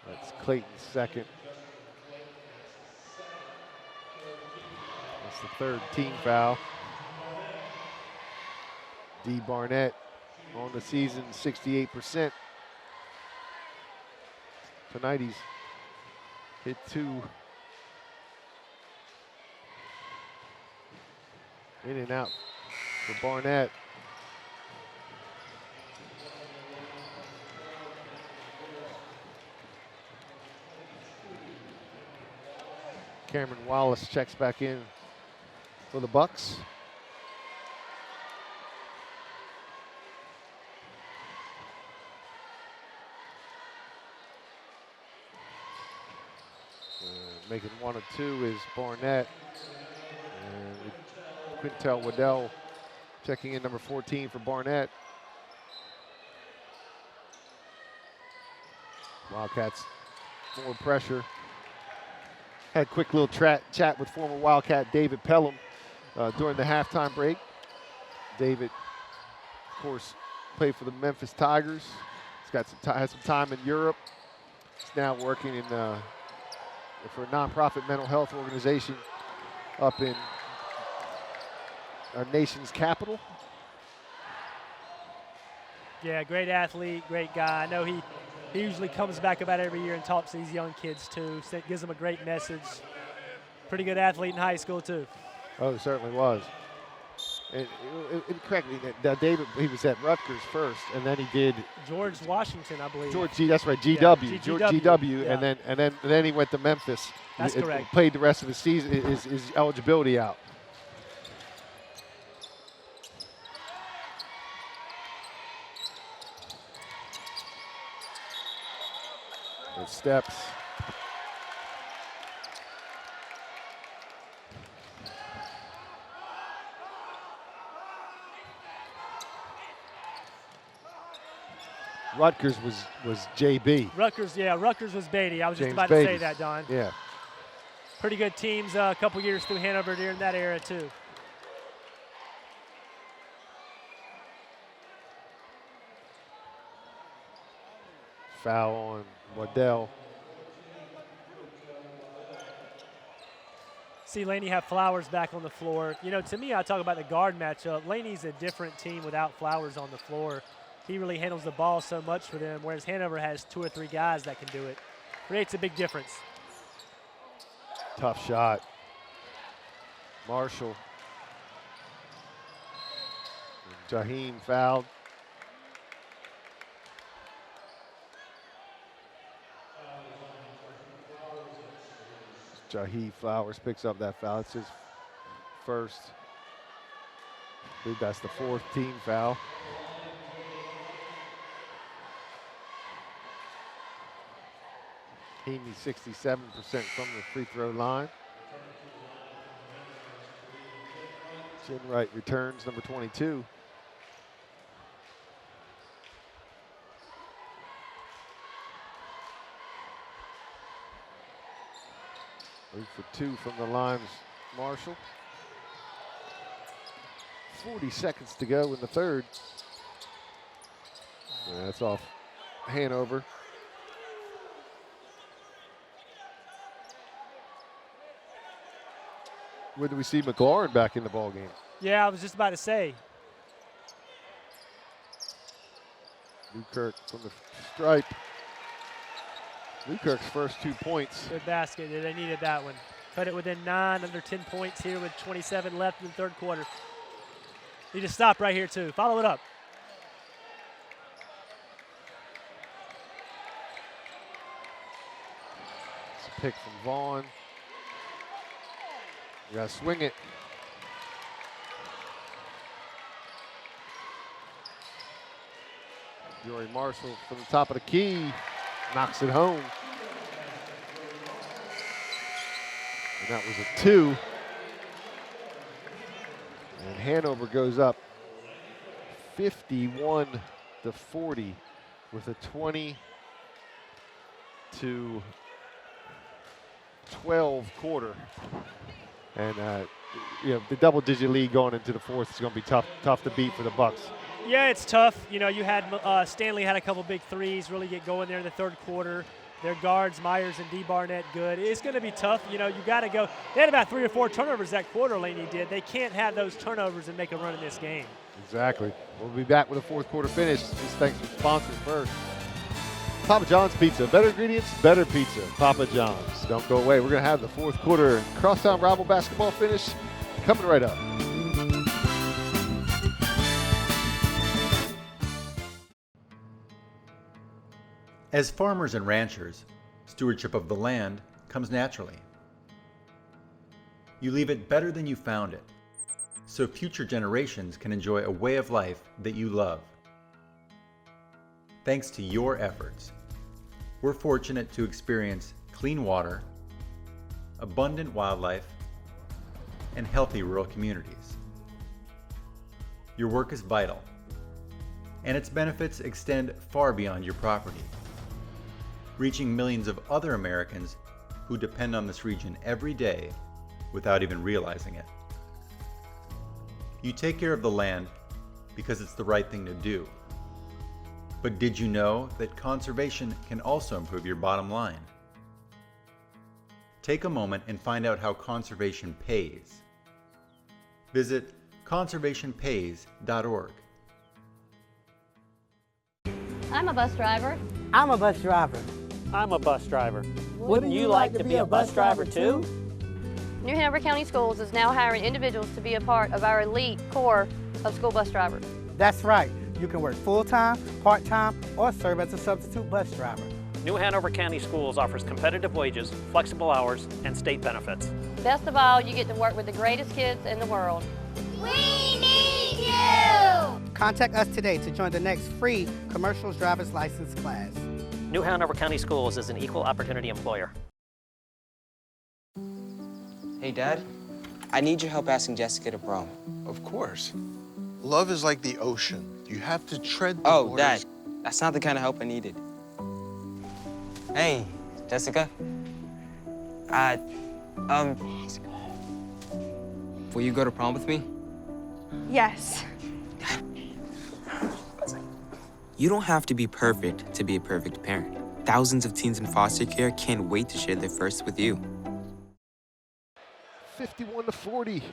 That's Clayton's second. That's the third team foul. D. Barnett on the season, 68%. Tonight he's hit 2 in and out for Barnett. Cameron Wallace checks back in for the Bucks. Making 1 of 2 is Barnett. And Quintel Waddell checking in, number 14 for Barnett. Wildcats, more pressure. Had a quick little chat with former Wildcat David Pelham during the halftime break. David, of course, played for the Memphis Tigers. He's got had some time in Europe. He's now working in for a nonprofit mental health organization up in our nation's capital. Yeah, great athlete, great guy. I know he usually comes back about every year and talks to these young kids too. So it gives them a great message. Pretty good athlete in high school too. Oh, it certainly was. And correct me, David, he was at Rutgers first, and then he did George Washington, I believe. That's right, GW, Yeah, GW, yeah. and then he went to Memphis. That's correct. Played the rest of the season, his eligibility out. It steps. Rutgers was JB. Rutgers was Beatty. I was just James about Beatty. to say that, Don. Yeah. Pretty good teams a couple years through Hanover during that era too. Foul on Waddell. See Laney have Flowers back on the floor. You know, to me, I talk about the guard matchup. Laney's a different team without Flowers on the floor. He really handles the ball so much for them, whereas Hanover has 2 or 3 guys that can do it. Creates a big difference. Tough shot. Marshall. Jaheim fouled. Jaheim Flowers picks up that foul. It's his first. I believe that's the 4th team foul. Heaney 67% from the free throw line. Chinwright returns, number 22. Eight for 2 from the lines, Marshall. 40 seconds to go in the third. And that's off Hanover. When do we see McLaurin back in the ball game? Yeah, I was just about to say. Newkirk from the stripe. Newkirk's first 2 points. Good basket. They needed that one. Cut it within 9, under 10 points here with 27 left in the third quarter. Need to stop right here too. Follow it up. It's a pick from Vaughn. You gotta swing it. Jory Marshall from the top of the key knocks it home. And that was a 2. And Hanover goes up 51-40 with a 20-12 quarter. And the double-digit lead going into the fourth is going to be tough to beat for the Bucks. Yeah, it's tough. You had Stanley had a couple big threes, really get going there in the third quarter. Their guards, Myers and D. Barnett, good. It's going to be tough. You got to go. They had about 3 or 4 turnovers that quarter, Laney did. They can't have those turnovers and make a run in this game. Exactly. We'll be back with a fourth quarter finish. Just thanks to sponsors first. Papa John's Pizza. Better ingredients, better pizza. Papa John's. Don't go away. We're going to have the fourth quarter Crosstown Rival basketball finish coming right up. As farmers and ranchers, stewardship of the land comes naturally. You leave it better than you found it, so future generations can enjoy a way of life that you love. Thanks to your efforts, we're fortunate to experience clean water, abundant wildlife, and healthy rural communities. Your work is vital, and its benefits extend far beyond your property, reaching millions of other Americans who depend on this region every day without even realizing it. You take care of the land because it's the right thing to do. But did you know that conservation can also improve your bottom line? Take a moment and find out how conservation pays. Visit conservationpays.org. I'm a bus driver. I'm a bus driver. I'm a bus driver. Wouldn't you like to be a bus driver too? New Hanover County Schools is now hiring individuals to be a part of our elite core of school bus drivers. That's right. You can work full-time, part-time, or serve as a substitute bus driver. New Hanover County Schools offers competitive wages, flexible hours, and state benefits. Best of all, you get to work with the greatest kids in the world. We need you! Contact us today to join the next free commercial driver's license class. New Hanover County Schools is an equal opportunity employer. Hey, Dad. I need your help asking Jessica to prom. Of course. Love is like the ocean. You have to tread the Oh, waters. Dad. That's not the kind of help I needed. Hey, Jessica. Will you go to prom with me? Yes. You don't have to be perfect to be a perfect parent. Thousands of teens in foster care can't wait to share their first with you. 51-40.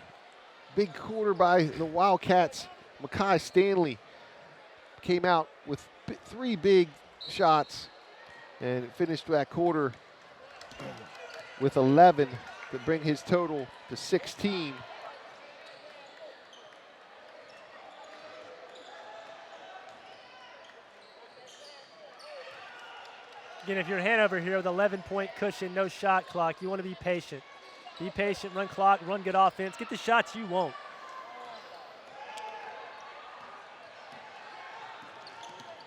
Big quarter by the Wildcats. Mekhi Stanley came out with 3 big shots and finished that quarter with 11 to bring his total to 16. Again, if you're Hanover here with 11-point cushion, no shot clock, you want to be patient. Be patient, run clock, run good offense, get the shots you want.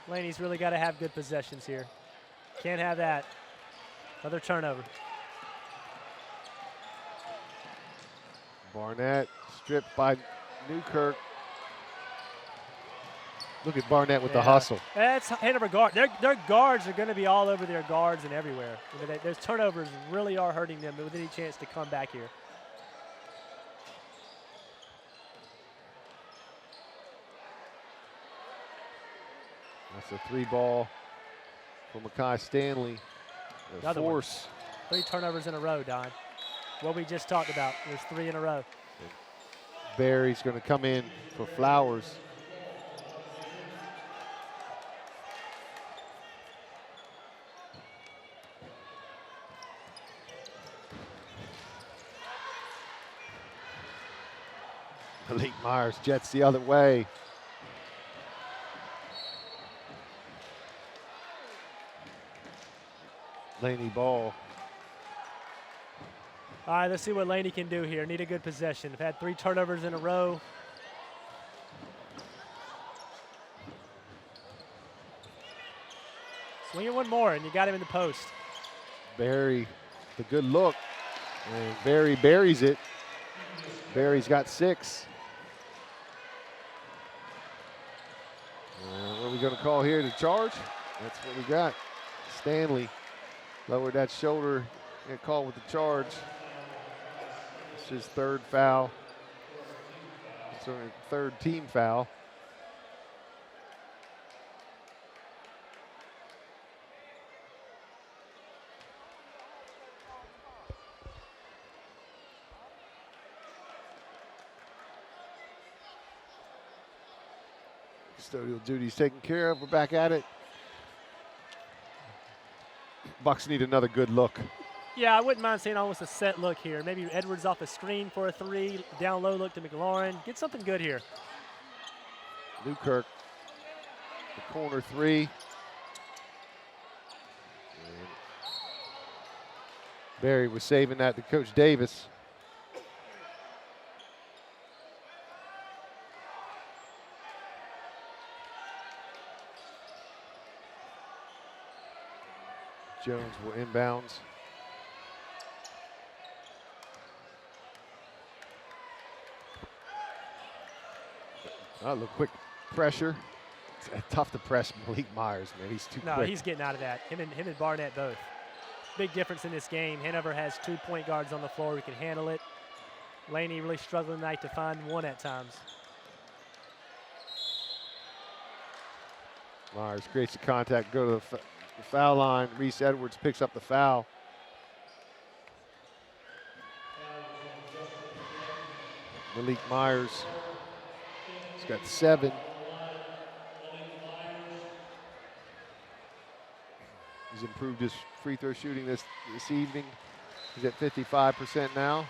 Laney's really got to have good possessions here. Can't have that. Another turnover. Barnett stripped by Newkirk. Look at Barnett with the hustle. That's Hanover guard. Their guards are going to be all over their guards and everywhere. Those turnovers really are hurting them with any chance to come back here. That's a 3 ball for Mekhi Stanley. Another force. 3 turnovers in a row, Don. What we just talked about. There's 3 in a row. Barry's going to come in for Flowers. Malik Myers jets the other way. Laney ball. All right, let's see what Laney can do here. Need a good possession. They've had 3 turnovers in a row. Swing it one more, and you got him in the post. Barry, the good look. And Barry buries it. Barry's got 6. What are we going to call here? The charge? That's what we got. Stanley lowered that shoulder. Get called with the charge. It's his 3rd foul. Sorry, 3rd team foul. Custodial duties taken care of. We're back at it. Bucks need another good look. Yeah, I wouldn't mind seeing almost a set look here. Maybe Edwards off a screen for a 3, down low look to McLaurin. Get something good here. Newkirk, the corner 3. And Barry was saving that to Coach Davis. Jones will inbounds. A little quick pressure. It's tough to press Malik Myers, man. He's too quick. No, he's getting out of that. Him and Barnett both. Big difference in this game. Hanover has 2 point guards on the floor who can handle it. Laney really struggling tonight to find one at times. Myers creates the contact, go to the foul line. Reese Edwards picks up the foul. Malik Myers, he's got 7. He's improved his free throw shooting this evening. He's at 55% now.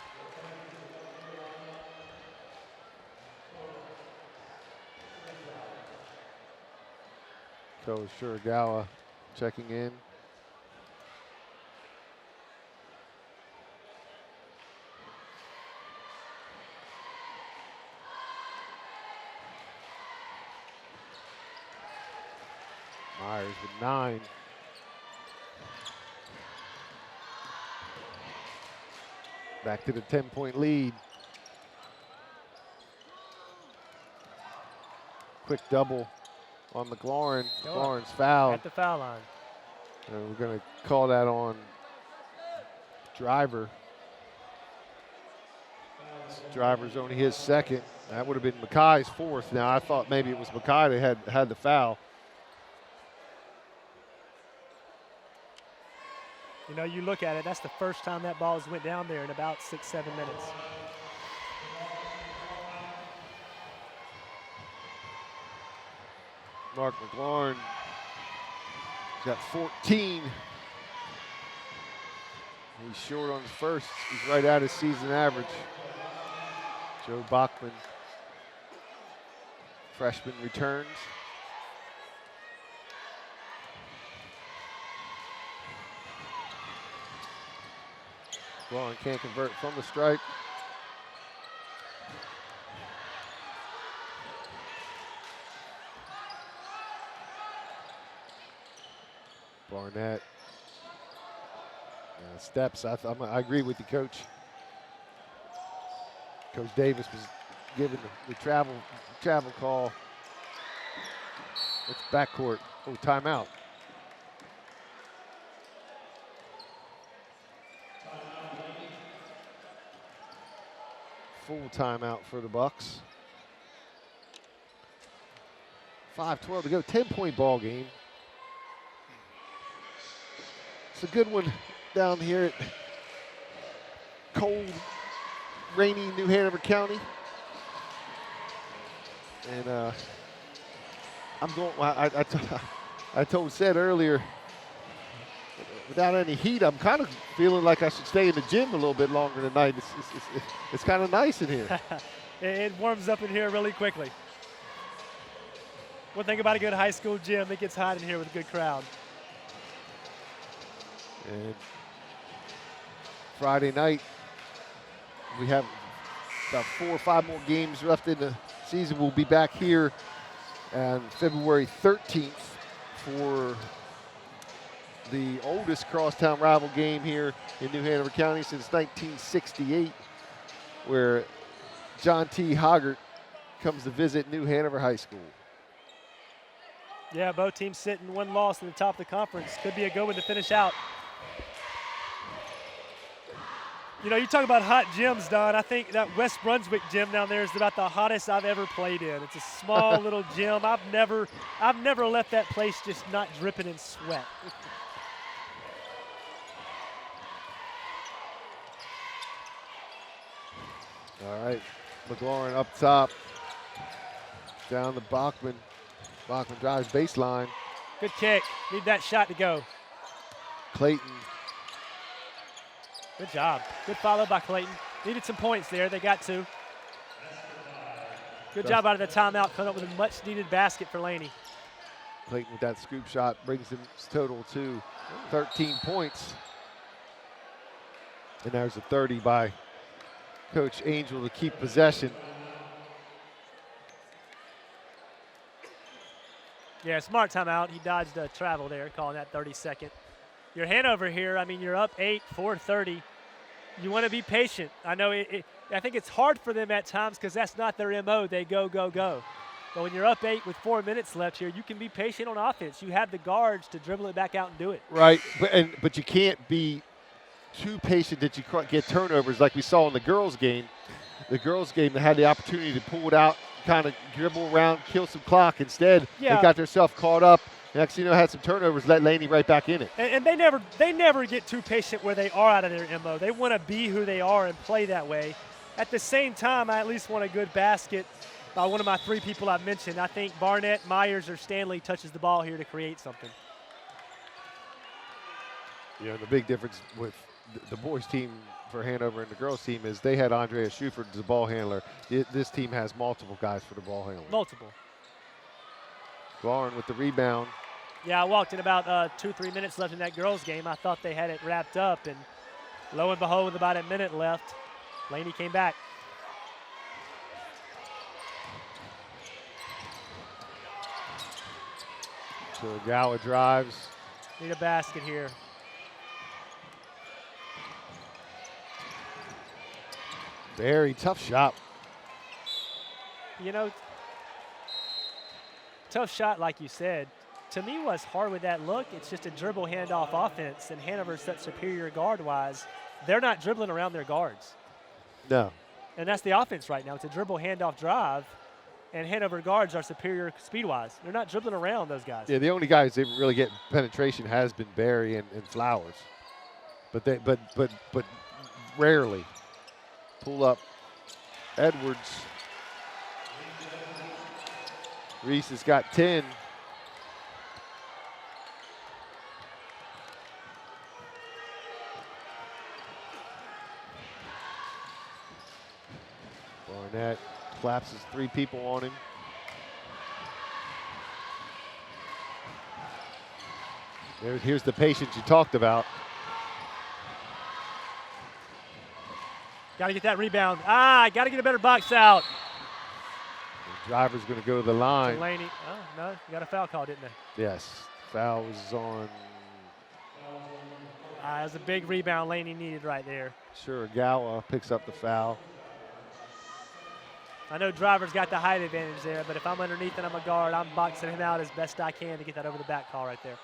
Coach Shiragawa checking in. Myers with 9. Back to the 10-point lead. Quick double on McLaurin. McLaurin's fouled. At the foul line. And we're going to call that on Driver. Driver's only his 2nd. That would have been Mackay's 4th. Now, I thought maybe it was Mackay that had the foul. You know, you look at it, that's the first time that ball's went down there in about 6-7 minutes. Mark McLaurin, he's got 14. He's short on his first. He's right at his season average. Joe Bachman, freshman, returns. McLaurin can't convert from the stripe. Barnett steps. I agree with you, Coach. Coach Davis was given the travel call. It's backcourt. Oh, timeout. Full timeout for the Bucks. 5:12 to go. 10-point ball game. It's a good one down here at cold, rainy New Hanover County. And I'm going. I told Seth earlier, without any heat, I'm kind of feeling like I should stay in the gym a little bit longer tonight. It's kind of nice in here. It warms up in here really quickly. One thing about a good high school gym, it gets hot in here with a good crowd. And Friday night, we have about 4 or 5 more games left in the season. We'll be back here on February 13th for the oldest crosstown rival game here in New Hanover County since 1968, where John T. Hoggart comes to visit New Hanover High School. Yeah, both teams sitting one loss in the top of the conference. Could be a good one to finish out. You know, you talk about hot gyms, Don. I think that West Brunswick gym down there is about the hottest I've ever played in. It's a small little gym. I've never left that place just not dripping in sweat. All right, McLaurin up top, down to Bachman. Bachman drives baseline. Good kick. Need that shot to go. Clayton. Good job. Good follow by Clayton. Needed some points there. They got two. Good job out of the timeout, coming up with a much-needed basket for Laney. Clayton with that scoop shot brings his total to 13 points. And there's a 30 by Coach Angel to keep possession. Yeah, smart timeout. He dodged a travel there, calling that 32nd. You're Hanover here. I mean, you're up 8, 4:30. You want to be patient. I know I think it's hard for them at times because that's not their MO. They go, go, go. But when you're up 8 with 4 minutes left here, you can be patient on offense. You have the guards to dribble it back out and do it. Right, but you can't be too patient that you get turnovers like we saw in the girls' game. The girls' game, they had the opportunity to pull it out, kind of dribble around, kill some clock. Instead, they got themselves caught up. Next thing you know, had some turnovers, let Laney right back in it. And they never get too patient where they are out of their MO. They want to be who they are and play that way. At the same time, I at least want a good basket by one of my 3 people I've mentioned. I think Barnett, Myers, or Stanley touches the ball here to create something. You know, the big difference with the boys' team for Hanover and the girls' team is they had Andrea Schuford as the ball handler. This team has multiple guys for the ball handler. Multiple. Lauren with the rebound. Yeah, I walked in about 2-3 minutes left in that girls' game. I thought they had it wrapped up, and lo and behold, with about a minute left, Laney came back. So Gowa drives. Need a basket here. Very tough shot. You know, tough shot, like you said. To me, what's hard with that look, it's just a dribble handoff offense, and Hanover's such superior guard-wise. They're not dribbling around their guards. No. And that's the offense right now. It's a dribble handoff drive, and Hanover guards are superior speed-wise. They're not dribbling around those guys. Yeah, the only guys they really get penetration has been Barry and Flowers, but rarely. Pull up Edwards. Reese has got 10. Barnett collapses 3 people on him. Here's the patience you talked about. Got to get that rebound. Got to get a better box out. The driver's going to go to the line. Laney. Oh, no, you got a foul call, didn't they? Yes, foul was on. That was a big rebound Laney needed right there. Sure, Gowa picks up the foul. I know driver's got the height advantage there, but if I'm underneath and I'm a guard, I'm boxing him out as best I can to get that over the back call right there.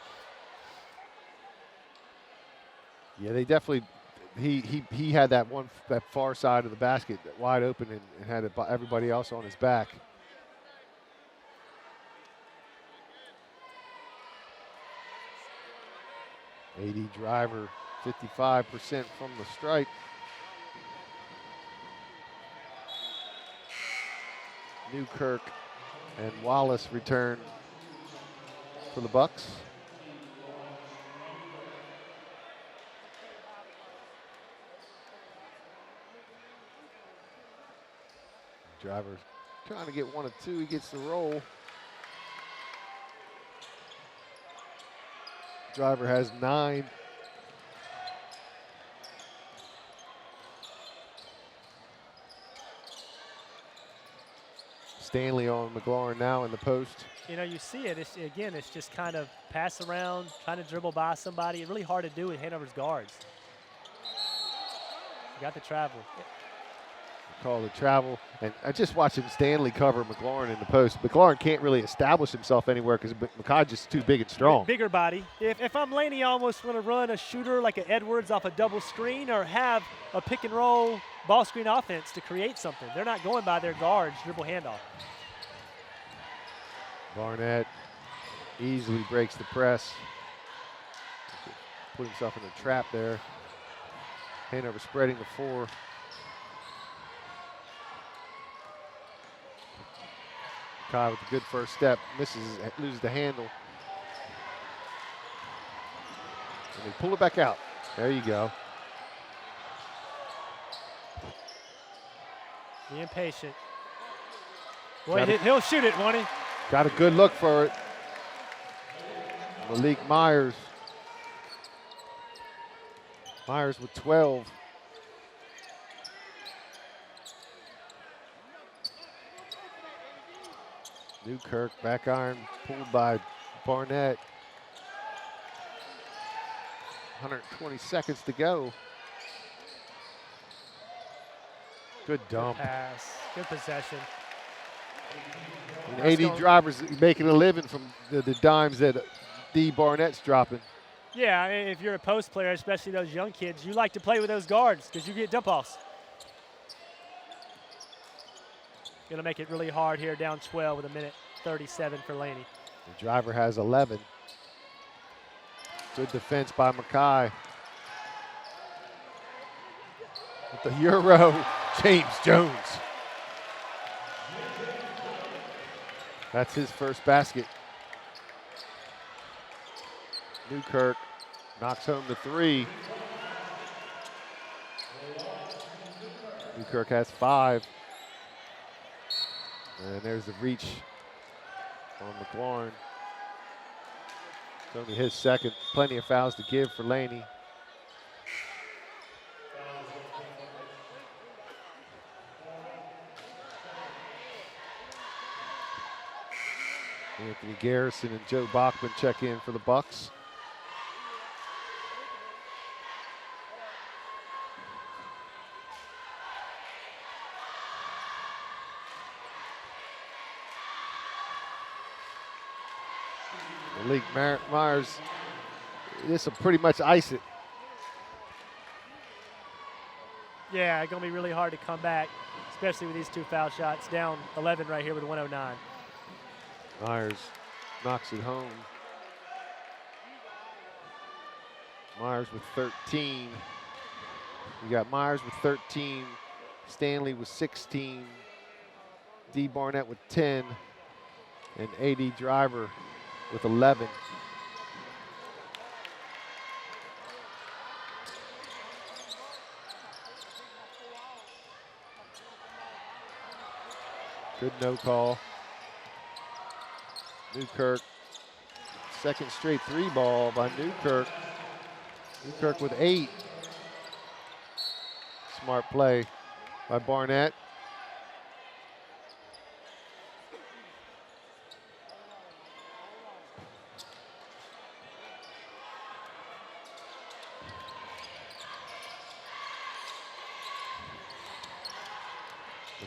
Yeah, they definitely. He had that far side of the basket wide open and had everybody else on his back. AD driver, 55% from the stripe. Newkirk and Wallace return for the Bucks. Driver's trying to get 1 of 2. He gets the roll. Driver has 9. Stanley on McLaurin now in the post. You know, you see it. It's just kind of pass around, trying to dribble by somebody. It's really hard to do with Hanover's guards. You got the travel. Call the travel. And I just watched him Stanley cover McLaurin in the post. McLaurin can't really establish himself anywhere because McKay just too big and strong. Bigger body. If I'm Laney, I almost want to run a shooter like an Edwards off a double screen or have a pick and roll ball screen offense to create something. They're not going by their guards, dribble handoff. Barnett easily breaks the press. Put himself in a trap there. Hanover spreading the floor. Kai with a good first step, loses the handle. And they pull it back out. There you go. Be impatient. Boy, he'll shoot it, won't he? Got a good look for it. Malik Myers. Myers with 12. Newkirk, back iron, pulled by Barnett. 120 seconds to go. Good dump. Good pass, good possession. And AD drivers making a living from the dimes that D. Barnett's dropping. Yeah, I mean, if you're a post player, especially those young kids, you like to play with those guards because you get dump offs. Going to make it really hard here, down 12 with 1:37 for Laney. The driver has 11. Good defense by McKay. With the Euro, James Jones. That's his first basket. Newkirk knocks home the three. Newkirk has 5. And there's the reach on McLaurin. It's only his second. Plenty of fouls to give for Laney. Anthony Garrison and Joe Bachman check in for the Bucks. Malik Myers, this will pretty much ice it. Yeah, it's going to be really hard to come back, especially with these 2 foul shots. Down 11 right here with 109. Myers knocks it home. Myers with 13. You got Myers with 13, Stanley with 16, D. Barnett with 10, and AD Driver with 11. Good no call. Newkirk, second straight 3 ball by Newkirk. Newkirk with 8. Smart play by Barnett.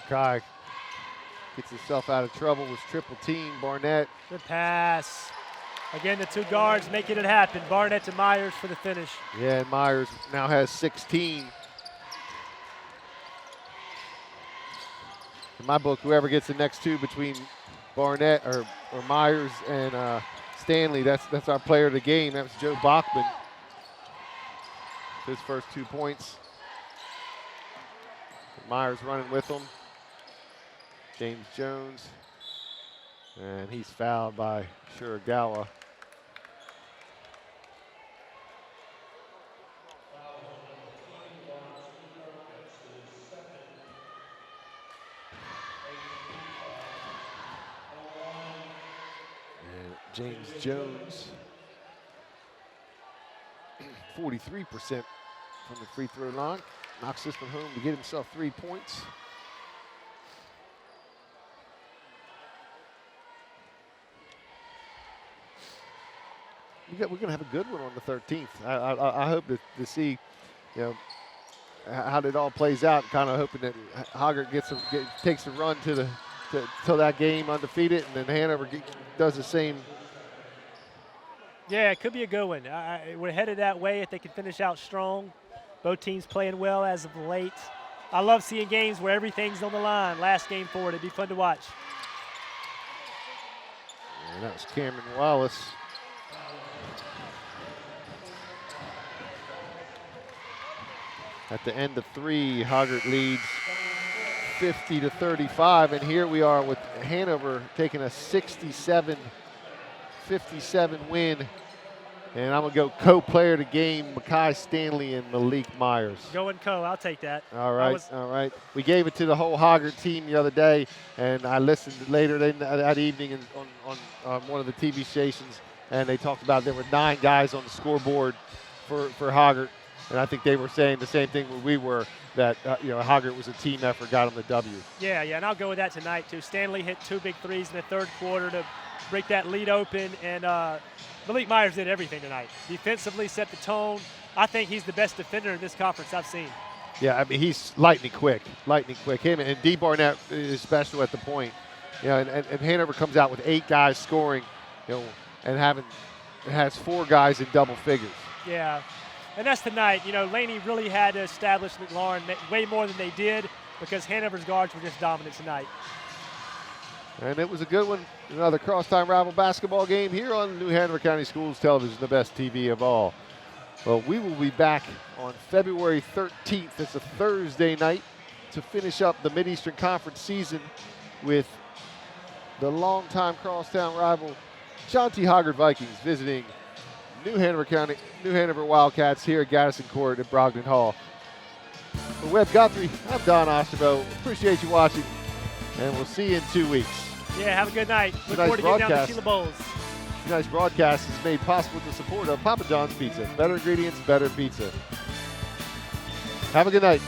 McKay gets himself out of trouble, was triple team. Barnett. Good pass. Again, the 2 guards making it happen. Barnett to Myers for the finish. Yeah, and Myers now has 16. In my book, whoever gets the next 2 between Barnett or Myers and Stanley, that's our player of the game. That was Joe Bachman. His first 2 points. Myers running with him. James Jones. And he's fouled by Shiragawa. And James Jones, 43% from the free throw line. Knocks this one home to get himself 3 points. we're going to have a good one on the 13th. I hope to see, how it all plays out. Kind of hoping that Hoggart takes a run till that game undefeated, and then Hanover does the same. Yeah, it could be a good one. We're headed that way if they can finish out strong. Both teams playing well as of late. I love seeing games where everything's on the line. Last game forward, it'd be fun to watch. And that was Cameron Wallace. At the end of 3, Hoggart leads 50-35, and here we are with Hanover taking a 67-57 win. And I'm going to go co-player of the game, Makai Stanley and Malik Myers. Going co, I'll take that. All right. We gave it to the whole Hoggart team the other day, and I listened later that evening on one of the TV stations, and they talked about there were 9 guys on the scoreboard for Hoggart. And I think they were saying the same thing when we were, that Hoggart was a team effort, got them the W. Yeah, and I'll go with that tonight too. Stanley hit 2 big threes in the third quarter to break that lead open, and Malik Myers did everything tonight. Defensively set the tone. I think he's the best defender in this conference I've seen. Yeah, I mean, he's lightning quick. Him and D. Barnett is special at the point. And Hanover comes out with 8 guys scoring, and has 4 guys in double figures. Yeah. And that's tonight. Laney really had to establish McLaurin way more than they did because Hanover's guards were just dominant tonight. And it was a good one. Another crosstown rival basketball game here on New Hanover County Schools Television, the best TV of all. Well, we will be back on February 13th. It's a Thursday night to finish up the Mid-Eastern Conference season with the longtime crosstown rival John T. Hoggart Vikings visiting New Hanover Wildcats here at Gaddison Court at Brogdon Hall. For Webb Guthrie, I'm Don Osterbo. Appreciate you watching, and we'll see you in 2 weeks. Yeah, have a good night. Look forward to getting down to Sheila Bowles. Tonight's broadcast is made possible with the support of Papa John's Pizza. Better ingredients, better pizza. Have a good night.